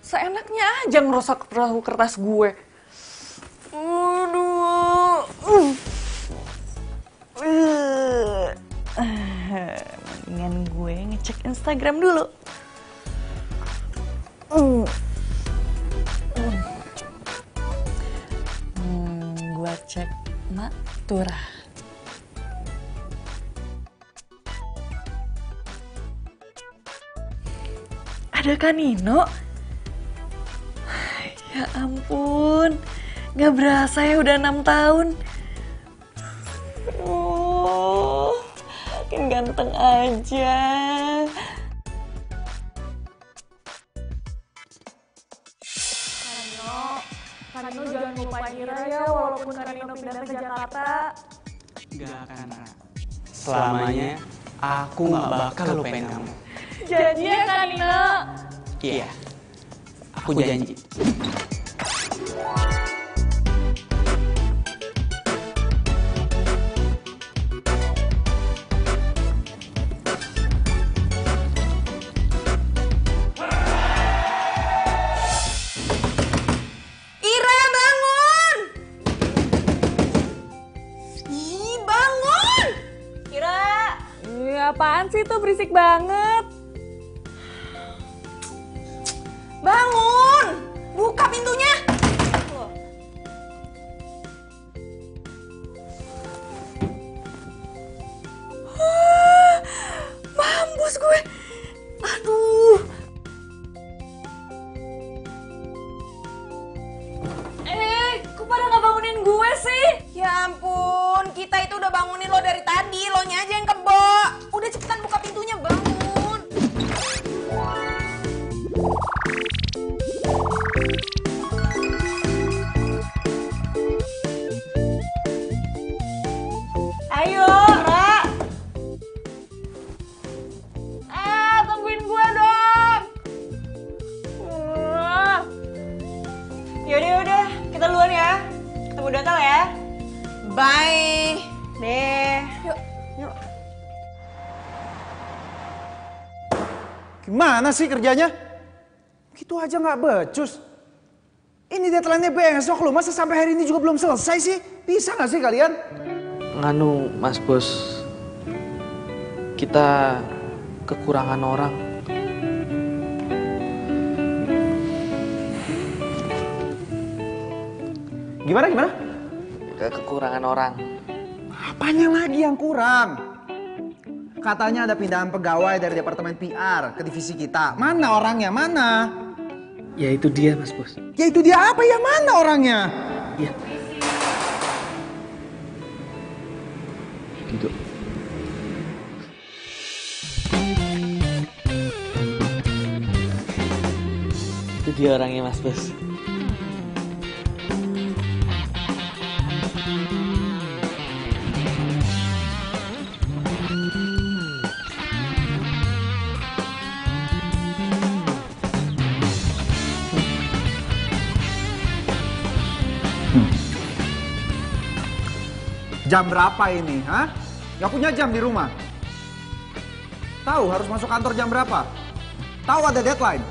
Seenaknya aja ngerusak perahu kertas gue. Aduh. Mendingan gue ngecek Instagram dulu. Gue cek Natura. Ada kan Nino? Ya ampun, gak berasa ya udah 6 tahun. Makin ganteng aja. Kanino jangan lupain Ira ya, walaupun Kanino pindah ke Jakarta. Gak akan, Ra. Selamanya aku gak bakal lupain kamu. Janji ya Kanino? Iya, aku janji. Apaan sih tuh, berisik banget. Bangun! Buka pintunya! Mampus gue. Aduh. Kok pada gak bangunin gue sih? Ya ampun, kita itu udah bangunin lo dari tadi, lo nya aja yang kebo. Udah cepetan buka pintunya, bangun. Ayo, Ra. Tungguin gue dong. Yaudah, kita duluan ya. Ketemu Datal ya. Bye. Deh. Yuk. Gimana sih kerjanya? Gitu aja nggak becus. Ini deadline-nya besok loh, masa sampai hari ini juga belum selesai sih? Bisa nggak sih kalian? Nganu, Mas Bos. Kita kekurangan orang. Gimana? Kekurangan orang. Apanya lagi yang kurang? Katanya ada pindahan pegawai dari departemen PR ke divisi kita. Mana orangnya? Mana? Ya itu dia, Mas Bos. Ya itu dia apa ya? Mana orangnya? Ya. Duduk. Itu dia orangnya, Mas Bos. Jam berapa ini? Hah? Gak punya jam di rumah? Tahu harus masuk kantor jam berapa? Tahu ada deadline?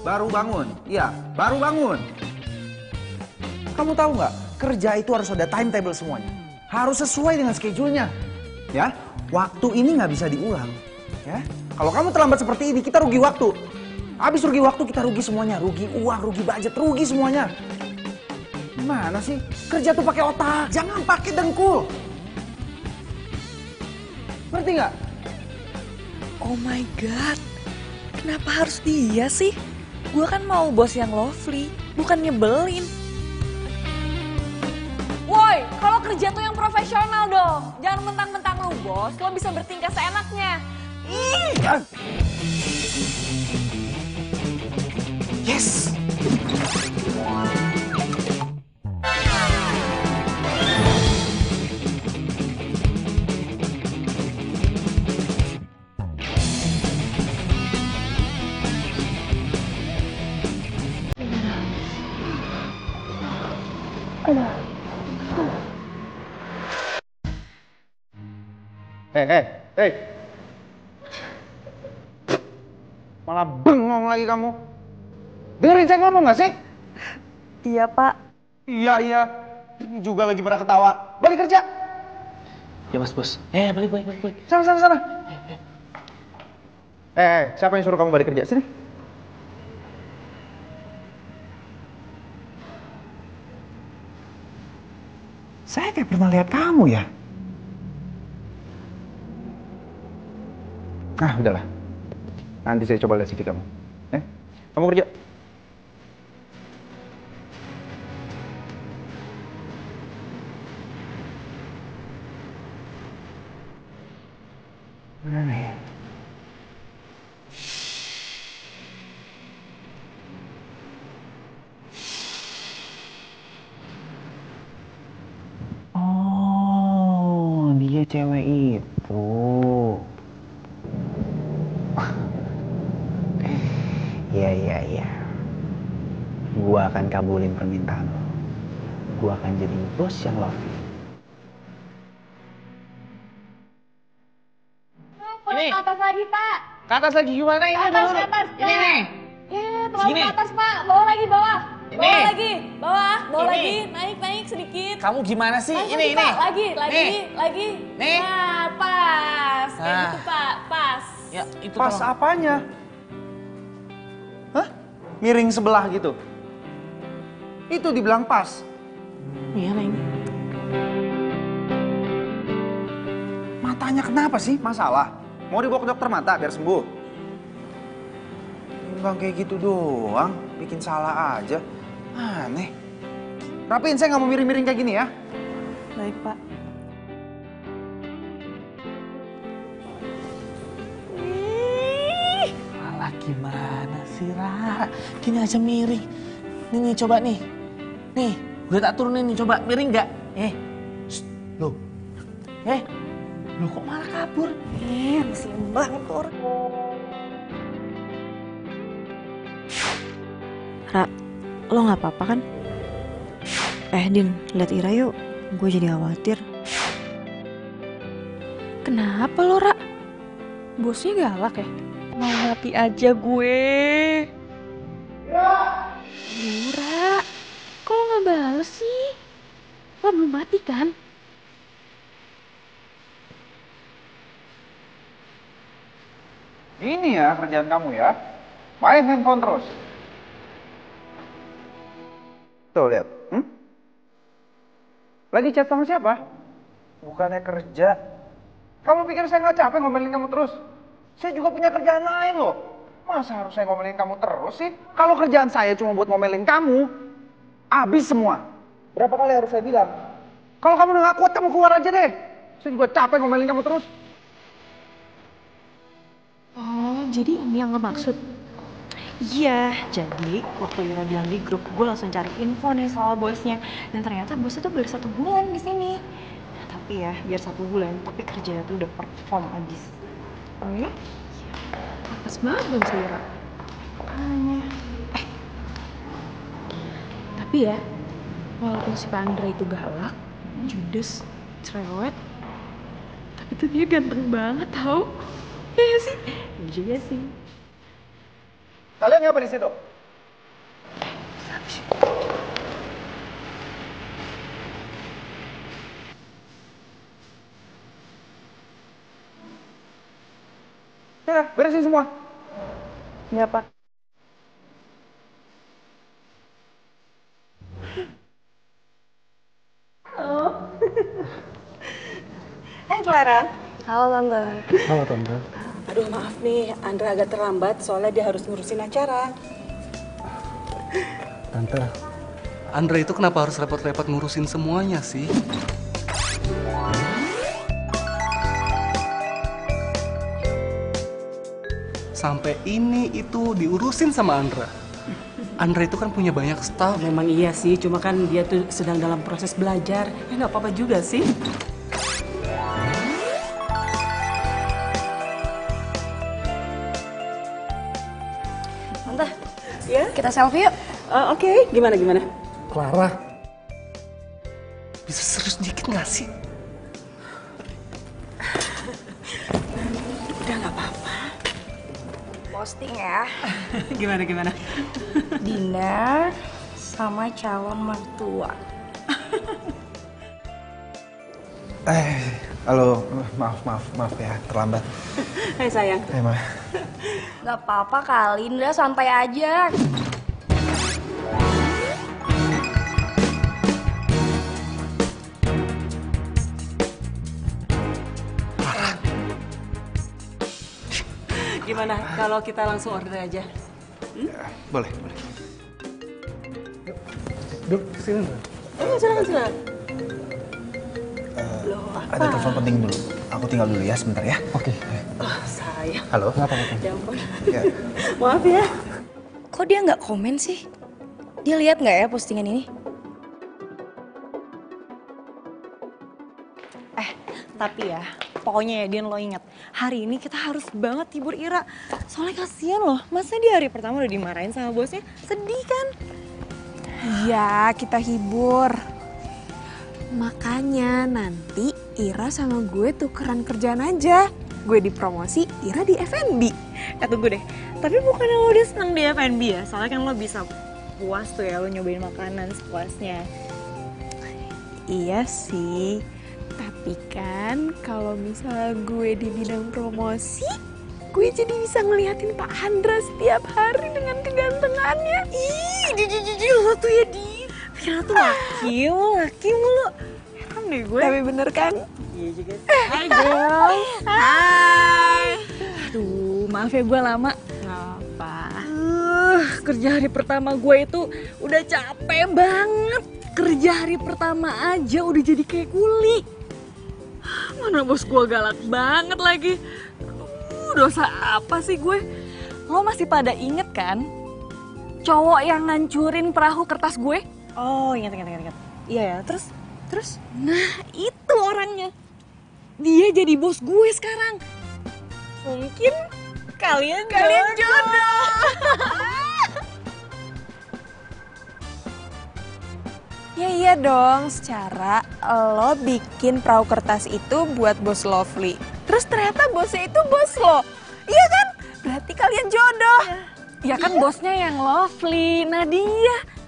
Baru bangun? Iya, baru bangun. Kamu tahu nggak? Kerja itu harus ada timetable semuanya. Harus sesuai dengan schedule-nya. Ya, waktu ini nggak bisa diulang. Ya, kalau kamu terlambat seperti ini, kita rugi waktu. Habis rugi waktu, kita rugi semuanya. Rugi uang, rugi budget, rugi semuanya. Gimana sih? Kerja tuh pakai otak, jangan pakai dengkul. Ngerti nggak? Oh my god, kenapa harus dia sih? Gue kan mau bos yang lovely, bukan nyebelin. Woi, kalau kerja tuh yang profesional dong. Jangan mentang-mentang lu bos, lo bisa bertingkah seenaknya. Yes! Hei. Malah bengong lagi kamu. Dengerin saya ngomong nggak sih? Iya, Pak. Iya, iya. Ini juga lagi pada ketawa. Balik kerja. Ya mas bos. Balik. Sana, sana, sana. Siapa yang suruh kamu balik kerja? Sini. Saya kayak pernah lihat kamu ya. Ah, udahlah. Nanti saya coba lihat CV kamu. Kamu kerja. Mana nih? Oh, dia cewek itu. Iya. Gua akan kabulin permintaan lo. Gua akan jadi bos yang lovely. Ini. Ke atas lagi, Pak. Ke atas lagi gimana ini? Ke atas, Ini nih. Terlalu ke atas, Pak. Bawah lagi, bawah. Ini. Bawah lagi, bawah Ini. lagi. Naik sedikit. Kamu gimana sih? Langsung, Ini. Pak. Lagi. Nih. Nah, pas. Kayak Nah. gitu, Pak. Pas. Ya itu Pas tolong. apanya? Hah? Miring sebelah gitu? Itu dibilang pas. Miring. Matanya kenapa sih? Masalah? Mau dibawa ke dokter mata biar sembuh? Enggak kayak gitu doang, bikin salah aja. Aneh. Rapiin, saya nggak mau miring-miring kayak gini ya. Baik, Pak. Alah gimana sih Ra? Gini aja miring. Nih coba nih. Nih, udah tak turunin nih, coba miring nggak? Loh. Loh kok malah kabur? Mesin banget tuh orang. Ra, lo nggak apa-apa kan? Din, lihat Ira yuk. Gue jadi khawatir. Kenapa lo, Ra? Bosnya galak ya? Mau mati aja gue. Ra, kok lo nggak bales sih? Lo belum mati kan? Ini ya kerjaan kamu ya. Main handphone terus. Tuh lihat. Lagi chat sama siapa? Bukannya kerja. Kamu pikir saya nggak capek ngomelin kamu terus? Saya juga punya kerjaan lain loh. Masa harus saya ngomelin kamu terus sih? Kalau kerjaan saya cuma buat ngomelin kamu, habis semua. Berapa kali harus saya bilang? Kalau kamu udah nggak kuat, kamu keluar aja deh. Saya juga capek ngomelin kamu terus. Oh, jadi ini yang lo maksud? Iya, jadi waktu Ira bilang di grup, gue langsung cari info nih soal bosnya. Dan ternyata bosnya tuh baru 1 bulan di sini. Tapi ya, biar 1 bulan, tapi kerjanya tuh udah perform abis. Oh ya? Pas banget dong si Ira. Makanya. Tapi ya, walaupun si Pak Andra itu galak, judes, cerewet, tapi tuh dia ganteng banget tau. Iya gak sih? Iya juga sih. Kalian ngapa di situ? Ya, beresin semua. Iya, Pak. Hai Clara. Halo Tante. Halo Tante. Aduh maaf nih, Andra agak terlambat soalnya dia harus ngurusin acara. Tante, Andre itu kenapa harus repot-repot ngurusin semuanya sih? Sampai ini itu diurusin sama Andra. Andra itu kan punya banyak staff. Memang iya sih, cuma kan dia tuh sedang dalam proses belajar. Ya nggak apa-apa juga sih. Tante, Ya? kita selfie yuk. Oke. Gimana? Clara, bisa serius dikit nggak sih? Udah nggak apa-apa. posting ya. Gimana? Dinner sama calon mertua. Halo, maaf ya, terlambat. Hai sayang. Ma. Gak apa-apa kali, Indra santai aja. Gimana kalau kita langsung order aja? Ya, boleh. Duk, sini. Oh, silakan. Ada telepon penting dulu. Aku tinggal dulu ya sebentar ya. Oke. Oh, sayang. Halo. Nggak apa-apa. Ya ampun. Ya. Maaf ya. Kok dia nggak komen sih? Dia lihat nggak ya postingan ini? Tapi ya, pokoknya ya Din, lo inget, hari ini kita harus banget hibur Ira. Soalnya kasihan loh, masa di hari pertama udah dimarahin sama bosnya, sedih kan? Iya, kita hibur. Makanya nanti Ira sama gue tukeran kerjaan aja. Gue di promosi, Ira di F&B. Tunggu deh, tapi bukannya lo udah seneng di F&B ya? Soalnya kan lo bisa puas tuh ya, lo nyobain makanan sepuasnya. Iya sih, tapi kan kalau misalnya gue di bidang promosi, gue jadi bisa ngeliatin Pak Handra setiap hari dengan kegantengannya. Ih, jujur lo tuh ya Din. Pikiran tuh laki mulu. Heran deh gue. Tapi bener kan? Iya juga sih. Hai girl. Hai. Aduh, maaf ya gue lama. Ngapa? Kerja hari pertama gue itu udah capek banget. Kerja hari pertama aja udah jadi kayak kuli. Mana bos gue galak banget lagi. Dosa apa sih gue? Lo masih pada inget kan? Cowok yang ngancurin perahu kertas gue? Oh, ingat. Iya ya, terus? Nah, itu orangnya. Dia jadi bos gue sekarang. Mungkin kalian jodoh. Ya iya dong, secara lo bikin perahu kertas itu buat bos Lovely. Terus ternyata bosnya itu bos lo. Iya kan? Berarti kalian jodoh. Ya kan bosnya yang Lovely, Nadia.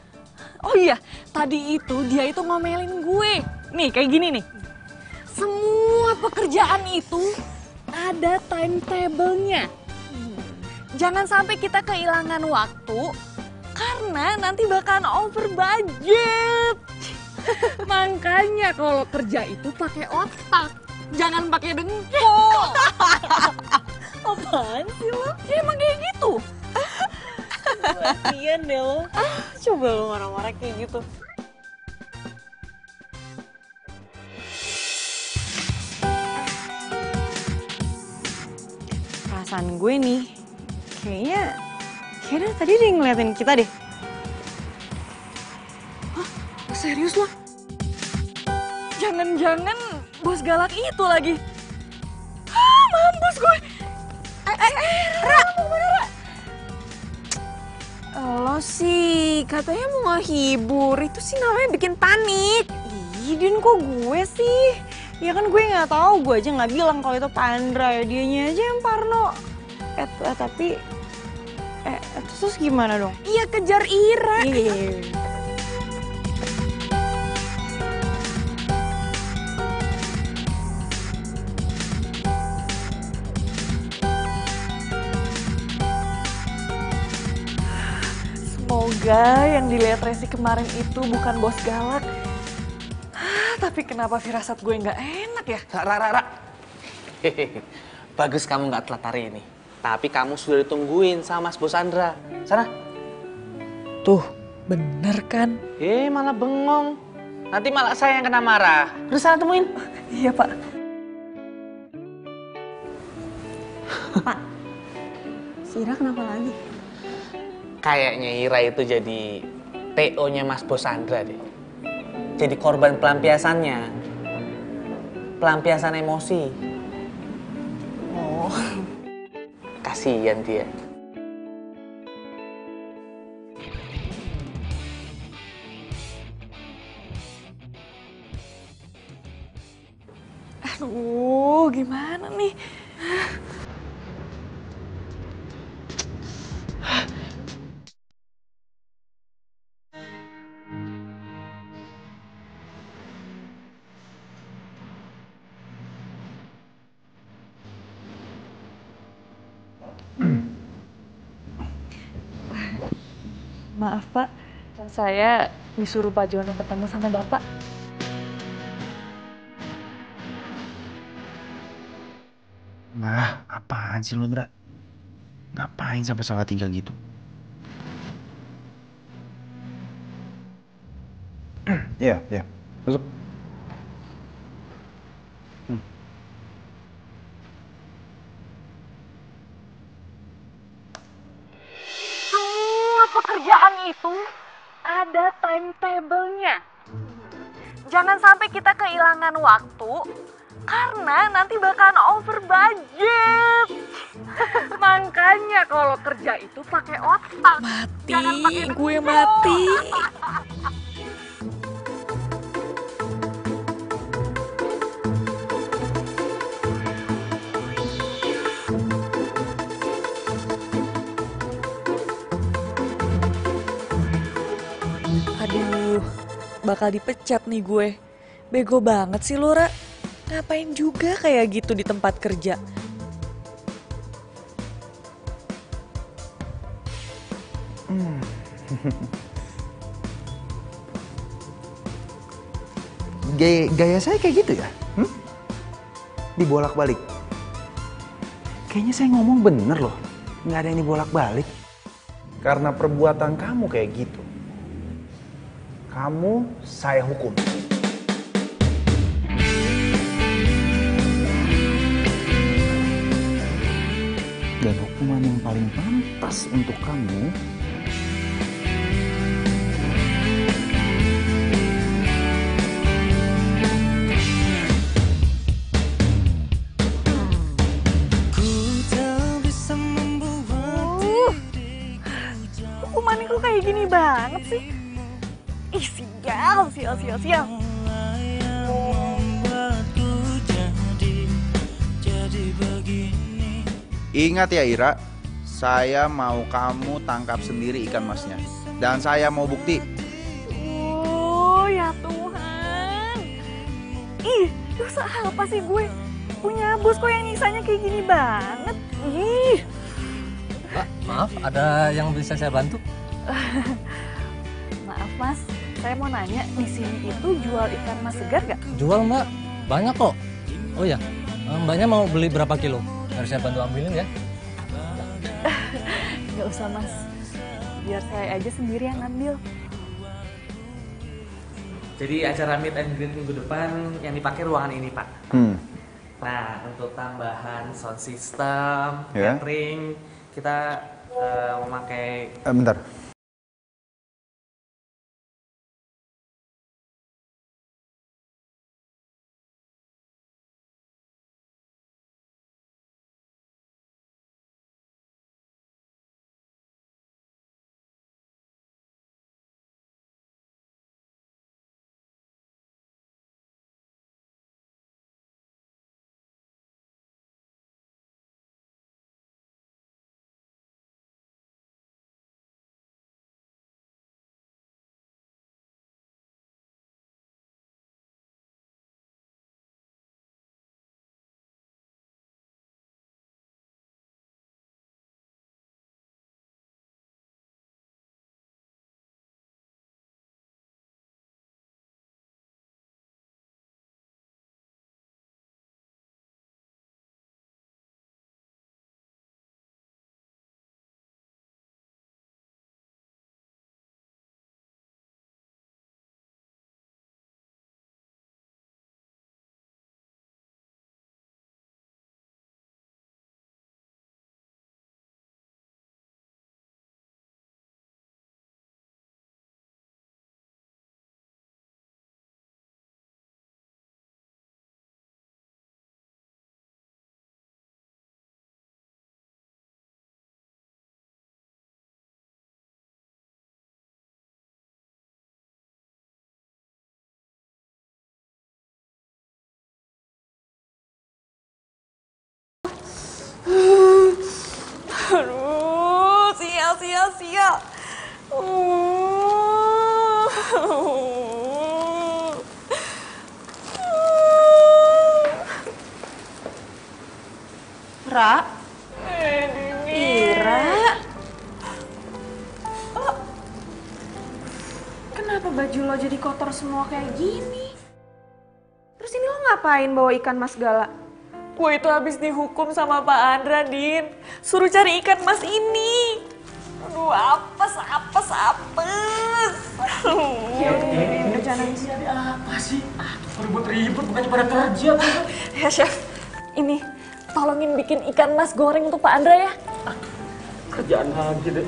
Oh iya, tadi itu dia itu ngomelin gue. Nih, kayak gini nih. Semua pekerjaan itu ada timetable-nya. Jangan sampai kita kehilangan waktu karena nanti bakalan over budget. Makanya kalau kerja itu pakai otak, jangan pakai dengkul. Apaan sih lo? Ya emang kayak gitu. Latihan deh lo. Coba lo marah-marah kayak gitu. Perasaan gue nih, kayaknya tadi dia ngeliatin kita deh. Hah? Serius lo? Jangan-jangan bos galak itu lagi. Mampus gue. Ra, mau kemana Ra? Lo sih katanya mau ngehibur, itu sih namanya bikin panik. Ih, Din kok gue sih? Ya kan gue nggak tahu, gue aja nggak bilang kalau itu Pandra ya, dianya aja yang parno. Tapi terus gimana dong? Iya kejar Ira. Iya. Semoga yang dilihat Resi kemarin itu bukan bos galak. Tapi kenapa firasat gue nggak enak ya? Ra. Hehehe. Bagus kamu nggak telat hari ini. Tapi kamu sudah ditungguin sama Mas Bos Andra. Sana. Tuh, bener kan? Malah bengong. Nanti malah saya yang kena marah. Udah sana temuin. Iya Pak. Si Ira kenapa lagi? Kayaknya Ira itu jadi TO-nya Mas Bos Andra deh. Jadi korban pelampiasannya. Pelampiasan emosi. Oh. Kasihan dia. Aduh, gimana nih? Maaf Pak, saya disuruh Pak Jono ketemu sama Bapak. Nah, apaan sih lu, Indra? Ngapain sampai salah tinggal gitu? Iya, iya. Masuk. Semua pekerjaan itu ada timetable-nya. Jangan sampai kita kehilangan waktu karena nanti bakalan over budget. Makanya kalau kerja itu pakai otak. Jangan pakai Gue mati. Aduh, bakal dipecat nih gue. Bego banget sih Lora. Ngapain juga kayak gitu di tempat kerja? Gaya saya kayak gitu ya? Dibolak-balik. Kayaknya saya ngomong bener loh. Nggak ada yang dibolak-balik. Karena perbuatan kamu kayak gitu. Kamu saya hukum. Dan hukuman yang paling pantas untuk kamu hukumannya kok kayak gini banget sih? Ih, sial. Ingat ya Ira, saya mau kamu tangkap sendiri ikan masnya. Dan saya mau bukti. Oh ya Tuhan. Ih, dosa apa sih gue? Punya bos kok yang nyisanya kayak gini banget. Ih. Pak, maaf, ada yang bisa saya bantu? Maaf Mas, saya mau nanya, di sini itu jual ikan mas segar gak? Jual Mbak, banyak kok. Oh ya, Mbaknya mau beli berapa kilo? Harus saya bantu ambilin ya? Gak usah Mas, biar saya aja sendiri yang ngambil. Jadi acara meet and greet minggu depan yang dipakai ruangan ini Pak. Nah, untuk tambahan sound system, Ya. catering, kita memakai Bentar. Ra? Ira? Oh, kenapa baju lo jadi kotor semua kayak gini? Terus ini lo ngapain bawa ikan mas segala? Gue itu habis dihukum sama Pak Andra, Din. Suruh cari ikan mas ini. Aduh, apes. Ya udah jangan nangis. Apa sih? Ribut-ribut bukannya pada kerja. Ya, Chef. Ini, tolongin bikin ikan mas goreng untuk Pak Andra ya. Kerjaan lagi deh.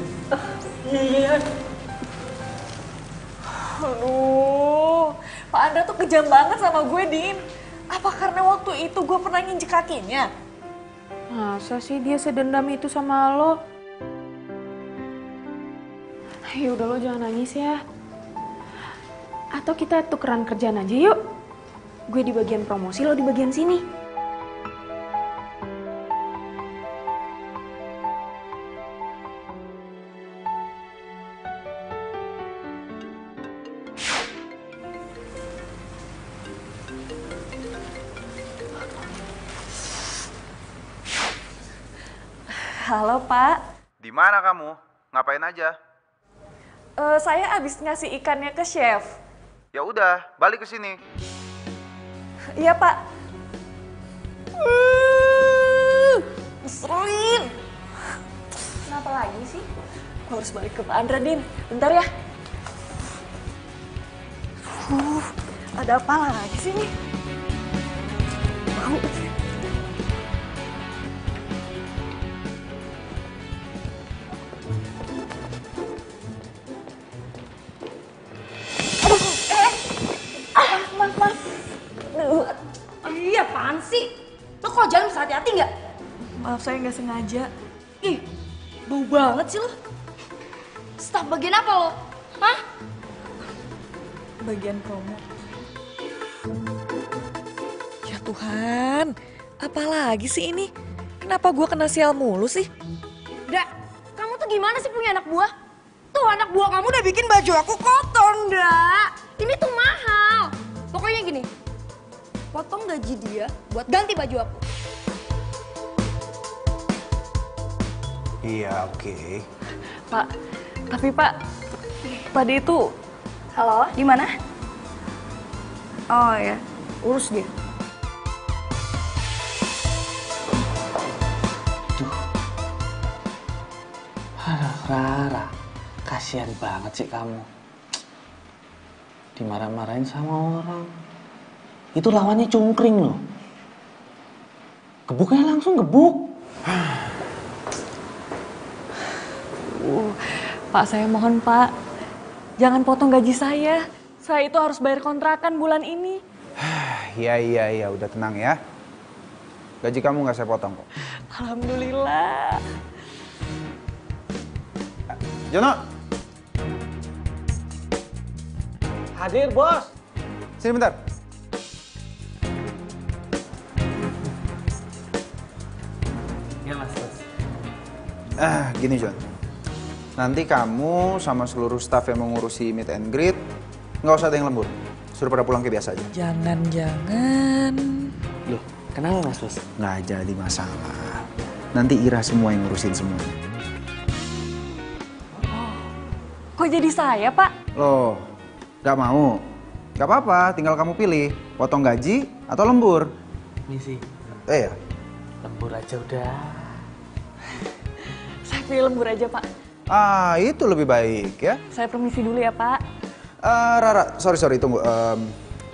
Iya. Aduh, Pak Andra tuh kejam banget sama gue, Din. Apa karena waktu itu gue pernah nginjek kakinya? Masa sih dia sedendam itu sama lo? Ya udah lo jangan nangis ya. Atau kita tukeran kerjaan aja yuk. Gue di bagian promosi, lo di bagian sini. Halo, Pak. Di mana kamu? Ngapain aja? Saya abis ngasih ikannya ke chef. Ya udah, balik ke sini. Iya, Pak. Ngeselin. Kenapa lagi sih? Gue harus balik ke Pak Andra, Din. Bentar ya. Ada apa lagi sih nih? Mau. Iya, apaan sih? Lo kalau jalan bisa hati-hati nggak? Maaf, saya nggak sengaja. Ih, bau banget sih lo. Staf bagian apa lo? Hah? Bagian promo. Ya Tuhan, apalagi sih ini? Kenapa gue kena sial mulu sih? Nda, kamu tuh gimana sih punya anak buah? Tuh anak buah kamu udah bikin baju aku kotor, Nda. Ini tuh mahal. Pokoknya gini, potong gaji dia buat ganti baju aku. Iya, oke. Pak, tapi Pak, tadi itu... Halo, di mana? Oh ya, urus dia. Aduh, Rara, kasihan banget sih kamu. Dimarah-marahin sama orang. Itu lawannya cungkring loh. Gebuknya langsung gebuk. Pak, saya mohon Pak, jangan potong gaji saya. Saya itu harus bayar kontrakan bulan ini. Iya, udah tenang ya. Gaji kamu nggak saya potong kok. Alhamdulillah. Jono, Hadir, Bos. sini bentar. Iya, Mas. Gini John. Nanti kamu sama seluruh staff yang mengurusi meet and greet, nggak usah ada yang lembur. Suruh pada pulang kayak biasa aja. Jangan-jangan... Loh, kenapa Mas Bos? Nggak jadi masalah. Nanti Ira semua yang ngurusin semuanya. Kok jadi saya, Pak? Loh, nggak mau? Nggak apa-apa, tinggal kamu pilih. Potong gaji atau lembur. Misi, Ya. lembur aja udah. Saya pilih lembur aja, Pak. Itu lebih baik ya. Saya permisi dulu ya, Pak. Rara, sorry, tunggu.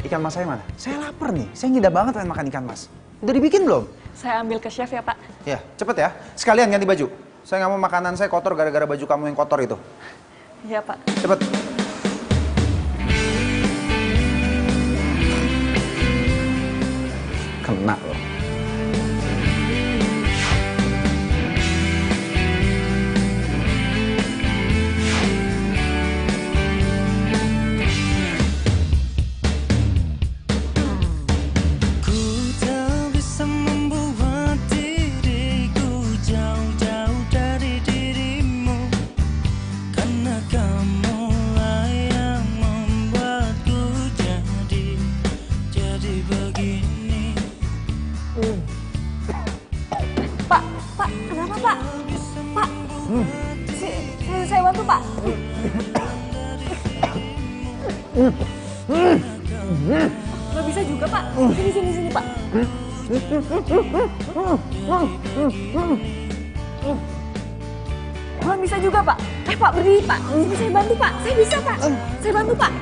Ikan mas saya mana? Saya lapar nih, saya ngida banget pengen makan ikan mas. Udah dibikin belum? Saya ambil ke chef ya, Pak. Ya, cepet ya. Sekalian ganti baju. Saya nggak mau makanan saya kotor gara-gara baju kamu yang kotor itu. Iya, Pak. Cepet. Kena loh. Karena kamu Saya bantu, Pak. Nggak bisa juga, Pak. Sini, Pak. Nggak bisa juga, Pak. Pak, berdiri, Pak. Sini saya bantu, Pak. Saya bisa, Pak. Saya bantu, Pak.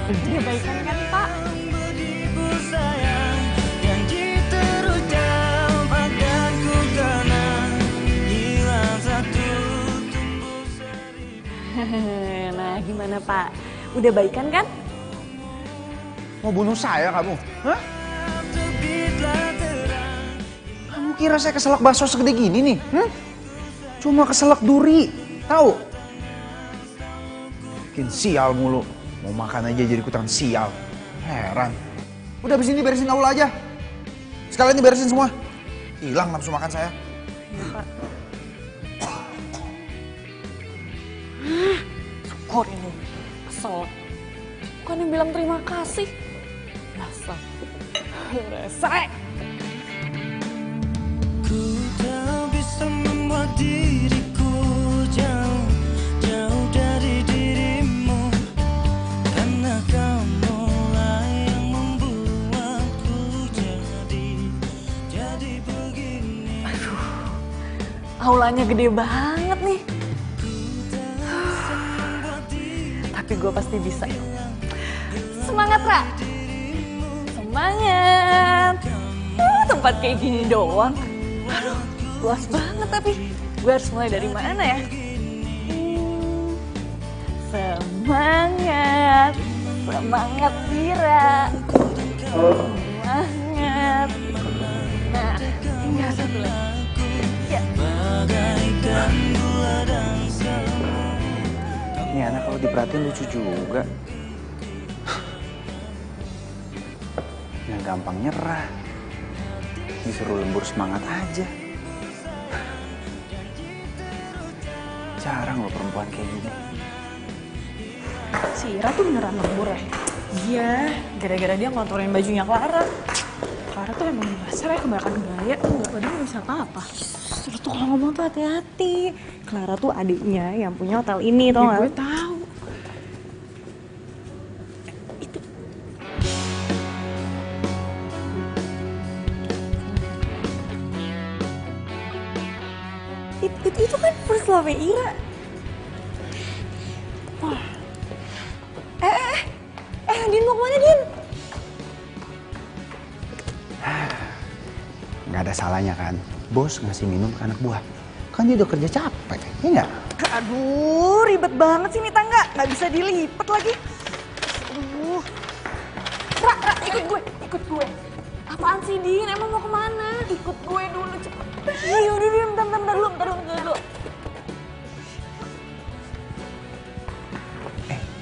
Udah baikan kan, Pak? Nah, gimana, Pak? Udah baikan kan? Mau bunuh saya kamu? Hah? Kamu kira saya keselak bakso segede gini nih? Cuma keselak duri, tahu? Bikin sial mulu. Mau makan aja jadi ikutan sial. Heran. Udah abis ini beresin aula aja. Sekalian diberesin semua. Hilang nafsu makan saya. Iya, Pak. Syukur ini. Kesel. Bukan yang bilang terima kasih. Dasar. Rese. Ku tak bisa membuat diriku jauh dari dirimu, karena kamulah yang membuatku jadi begini. Aulanya gede banget nih. Tapi gue pasti bisa. Semangat, Ra. Semangat. Tempat kayak gini doang. Aduh, luas banget tapi. Gue harus mulai dari mana ya? Semangat. Semangat, Dira. Semangat. Nah, tinggal satu lagi. Ya. Ini anak kalau diperhatiin lucu juga. Yang gampang nyerah. Disuruh lembur semangat aja. Jarang loh perempuan kayak gini. Si Ira tuh beneran lembur ya? Iya, gara-gara dia ngontorin bajunya Clara. Clara tuh emang dasar ya kebanyakan gaya, nggak pada nggak bisa apa-apa. Terus tuh kalau ngomong tuh hati-hati. Clara tuh adiknya yang punya hotel ini, tau nggak? Gue tahu. Itu kan first love Ira. Wah. Din mau kemana, Din? Nggak ada salahnya kan, bos ngasih minum ke anak buah. Kan dia udah kerja capek, ya nggak? Aduh, ribet banget sih ini tangga. Nggak bisa dilipet lagi. Aduh. Ra, ikut gue. Apaan sih, Din? Emang mau kemana? Ikut gue dulu cepet. Iya, udah bentar dulu.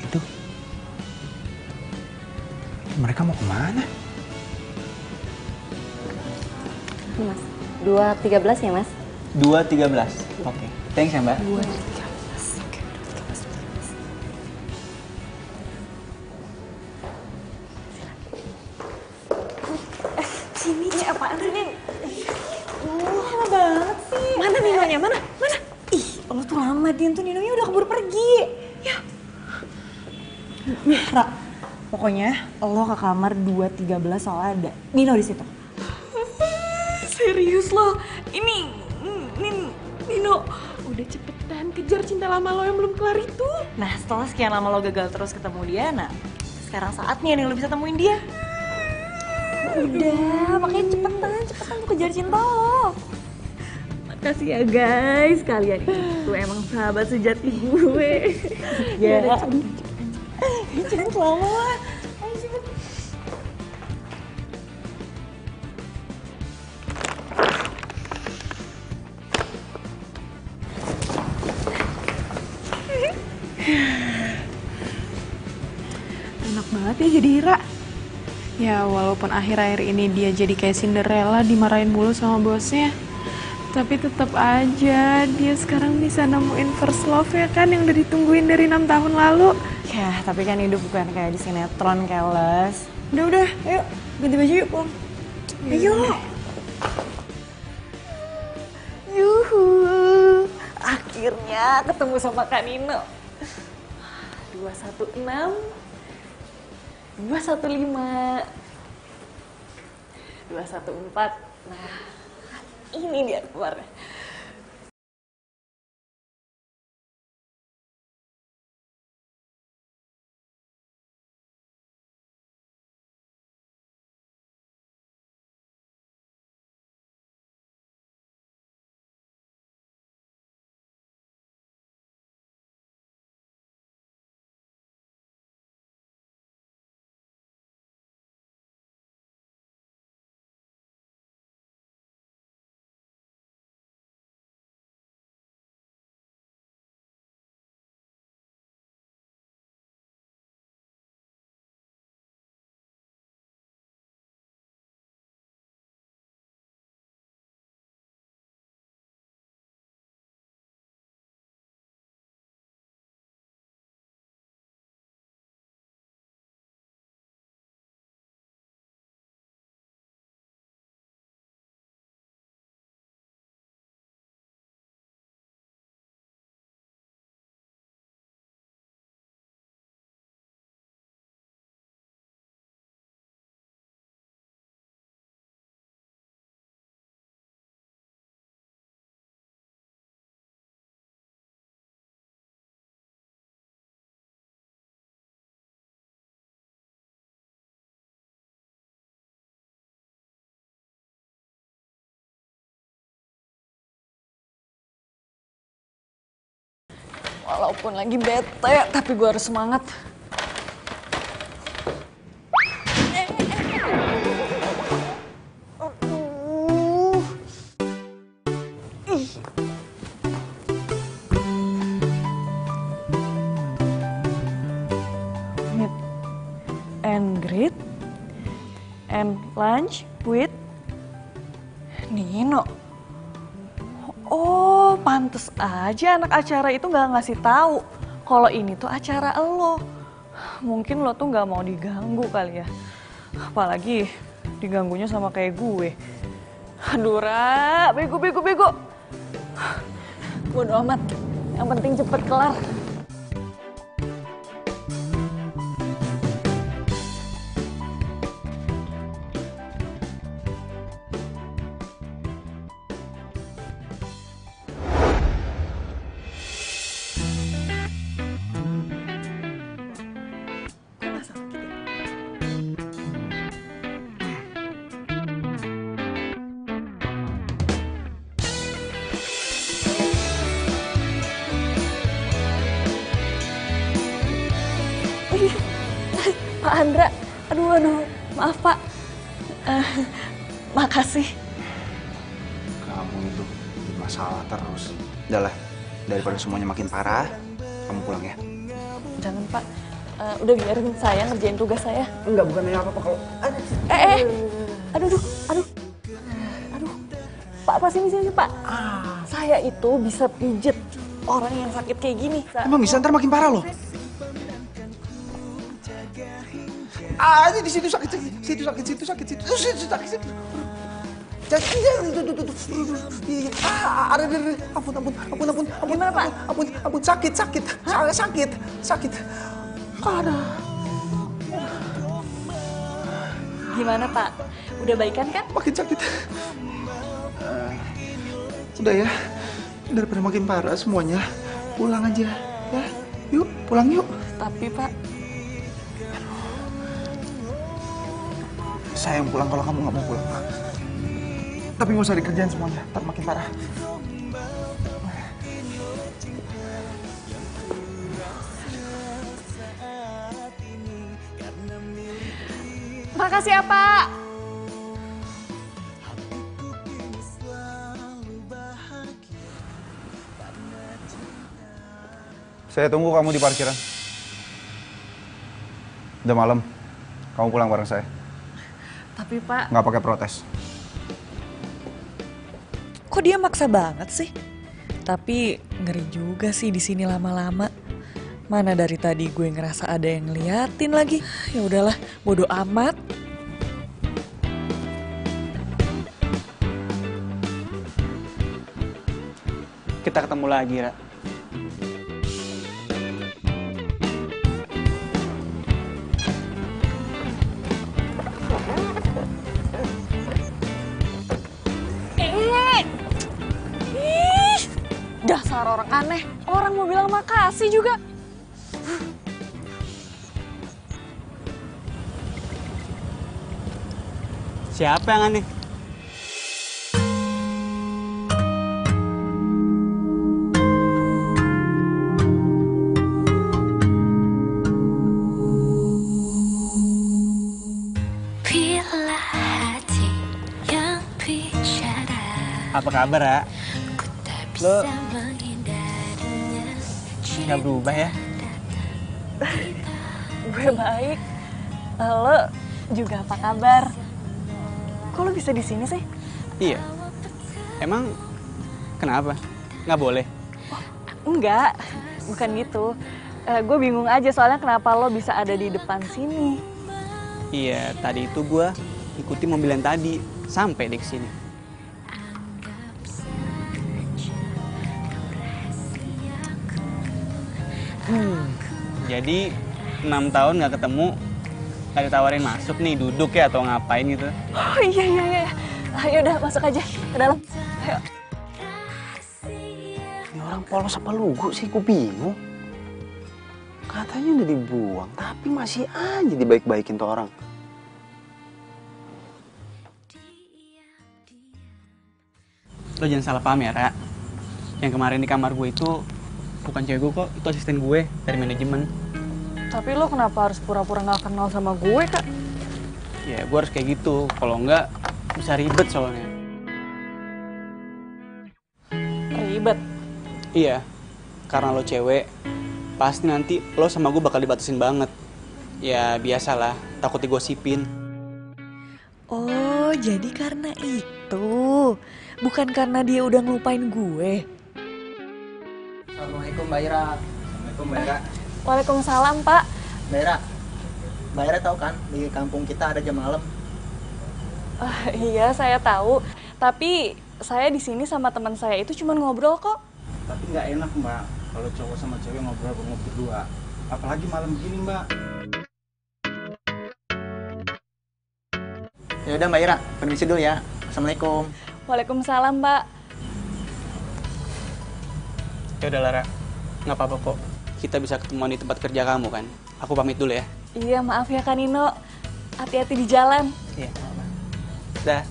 Itu. Mereka mau kemana? Ini Mas, 2.13 ya Mas? 2.13. Oke. Thanks ya Mbak. 2.13. Oke, 2.13. Sini, apaan sih, Din? Lama banget sih. Mana Ninonya? Mana? Ih, lo tuh lama, Din. Tuh Ninonya udah keburu pergi. Ya. Nih, Ra. Pokoknya lo ke kamar 2.13 soalnya ada Nino di situ. Serius lo? Ini Nino udah cepetan kejar cinta lama lo yang belum kelar itu. Nah, setelah sekian lama lo gagal terus ketemu dia, nah sekarang saatnya nih lo bisa temuin dia. Udah, makanya cepetan tuh kejar cinta lo. Makasih ya guys, kalian itu emang sahabat sejati gue. Ya, jangan lama lah. Ayo cepet. Enak banget ya jadi Ira. Ya walaupun akhir-akhir ini dia jadi kayak Cinderella dimarahin mulu sama bosnya. Tapi tetap aja dia sekarang bisa nemuin first love ya kan yang udah ditungguin dari 6 tahun lalu. Ya, tapi kan hidup bukan kayak di sinetron, Keles. Udah, ayo ganti baju yuk pulang. Ayo. Yuhu, akhirnya ketemu sama Kak Nino. 216, 215, 214. Nah, ini dia keluarnya. Walaupun lagi bete, tapi gue harus semangat. Meet and greet and lunch with Nino. Oh, pantes aja anak acara itu nggak ngasih tahu kalau ini tuh acara lo. Mungkin lo tuh nggak mau diganggu kali ya. Apalagi diganggunya sama kayak gue. Aduh, Ra, bego. Bodo amat, yang penting cepet kelar. Pak Andra, aduh, maaf Pak. Makasih. Kamu itu masalah terus. Udah lah, daripada semuanya makin parah, kamu pulang ya. Jangan Pak, udah biarin saya ngerjain tugas saya. Enggak, bukannya apa-apa kalau... Aduh. Pak, sini Pak. Saya itu bisa pijet orang yang sakit kayak gini. Emang bisa, ntar makin parah loh. Ini di situ sakit. Ampun. Gimana, Pak? Ampun, sakit. Sakit. Ada. Gimana Pak? Udah baikan kan? Makin sakit. Udah ya, daripada makin parah semuanya, pulang aja ya. Yuk, pulang yuk. Tapi Pak, saya yang pulang kalau kamu nggak mau pulang. Tapi nggak usah dikerjain semuanya, ntar makin parah. makasih ya Pak. Saya tunggu kamu di parkiran. Udah malam, kamu pulang bareng saya. Tapi Pak... Nggak pakai protes. Kok dia maksa banget sih? Tapi ngeri juga sih di sini lama-lama. Mana dari tadi gue ngerasa ada yang ngeliatin lagi. Ya udahlah, bodo amat. Kita ketemu lagi, Ra. Dasar orang aneh, orang mau bilang makasih juga. Siapa yang aneh? Bila hati yang bicara, Apa kabar, Ra? Lo menghindarinya. nggak berubah ya? Gue baik. Lo juga apa kabar? Kok lo bisa di sini sih? Iya. Emang kenapa? Nggak boleh? Enggak, bukan gitu. Gue bingung aja soalnya kenapa lo bisa ada di depan sini. Iya, tadi itu gue ikuti mobil yang tadi sampai di sini. Jadi 6 tahun nggak ketemu, nggak ditawarin masuk nih, duduk ya atau ngapain gitu? Oh iya. Ayo udah masuk aja ke dalam. Ayo. Ini orang polos apa lugu sih, gue bingung. Katanya udah dibuang, tapi masih aja dibaik-baikin tuh orang. Lo jangan salah paham ya, Ra. Yang kemarin di kamar gue itu bukan cewek gue kok, itu asisten gue dari manajemen. Tapi lo kenapa harus pura-pura gak kenal sama gue, Kak? Ya, gue harus kayak gitu. Kalau enggak, bisa ribet soalnya. Ribet? Iya, karena lo cewek, pasti nanti lo sama gue bakal dibatasin banget. Ya, biasalah, takut digosipin. Oh, jadi karena itu. Bukan karena dia udah ngelupain gue. Assalamualaikum Mbak Ira. Assalamualaikum Mbak Ira. Waalaikumsalam, Pak. Mbak Ira, Mbak Ira tahu kan di kampung kita ada jam malam. Iya, saya tahu. Tapi saya di sini sama teman saya itu cuma ngobrol kok. Tapi nggak enak Mbak, kalau cowok sama cewek ngobrol berdua. Apalagi malam begini Mbak. Ya udah Mbak Ira, permisi dulu ya. Assalamualaikum. Waalaikumsalam, Mbak. Ya udah, Lara. Nggak apa-apa kok. Kita bisa ketemuan di tempat kerja kamu kan. Aku pamit dulu ya. Iya, maaf ya Kak Nino. Hati-hati di jalan. Iya, apa-apa. Dah.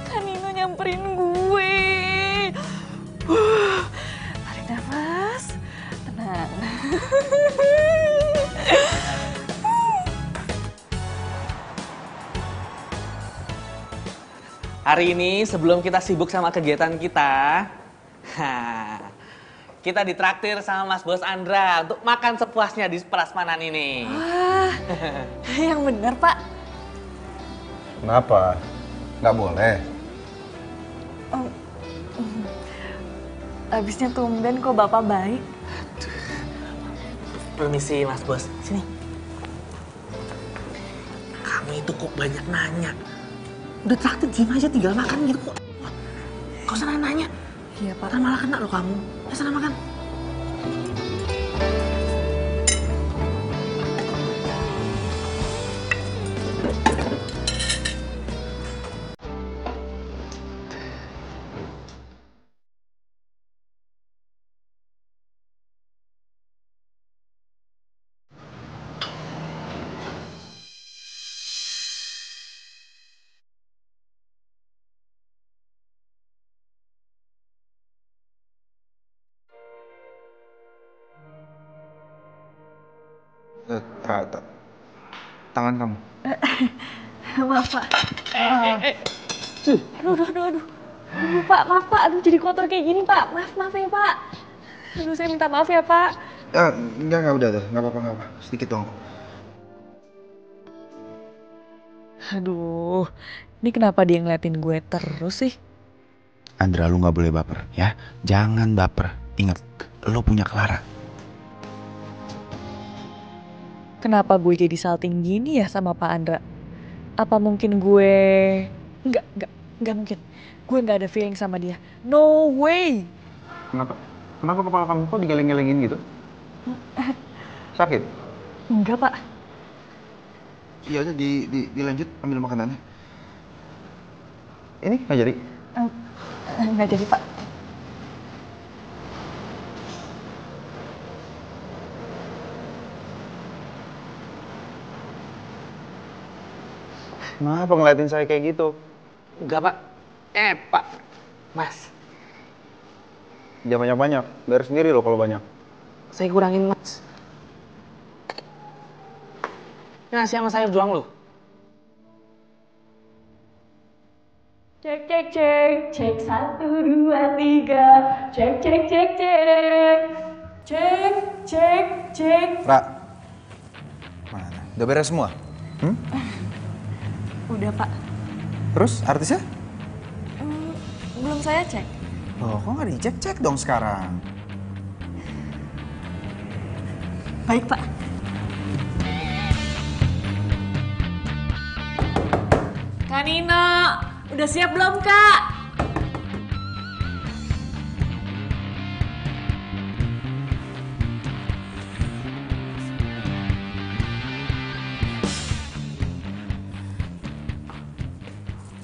Kak Nino nyamperin gue. Tarik nafas. Tenang. Hari ini sebelum kita sibuk sama kegiatan kita, kita ditraktir sama Mas Bos Andra untuk makan sepuasnya di prasmanan ini. Wah, yang bener Pak. Kenapa? Nggak boleh? Abisnya tumben kok Bapak baik. Permisi Mas Bos, sini. Kamu itu kok banyak nanya. Udah traktir diem aja, tinggal makan gitu kok. Kau sana nanya. Iya Pak. Ntar malah kena loh kamu. Ya sana makan. Tangan kamu. Maaf Pak. Aduh. Pak, maaf Pak. Aduh jadi kotor kayak gini Pak. Maaf ya Pak. Aduh saya minta maaf ya Pak. Enggak udah tuh, nggak apa-apa. Sedikit dong. Aduh, ini kenapa dia ngeliatin gue terus sih? Andra, lu nggak boleh baper ya. Jangan baper. Ingat, lu punya Clara. Kenapa gue jadi salting gini ya sama Pak Andra? Apa mungkin gue... Enggak mungkin. Gue nggak ada feeling sama dia. No way! Kenapa? Kenapa kepala kamu kok digeleng-gelengin gitu? Sakit? Enggak, Pak. Iya udah dilanjut ambil makanannya. Ini nggak jadi? Nggak jadi, Pak. Kenapa ngeliatin saya kayak gitu? Enggak, Pak. Pak. Mas. Jangan banyak-banyak. Bayar sendiri loh kalau banyak. Saya kurangin, Mas. Ini nasi sama sayur doang loh. Cek, 1, 2, 3. Cek. Ra, mana? Udah beres semua? Udah, Pak. Terus artisnya? Belum saya cek. Oh, kok nggak dicek-cek dong sekarang? Baik, Pak. Kak Nino, udah siap belum, Kak?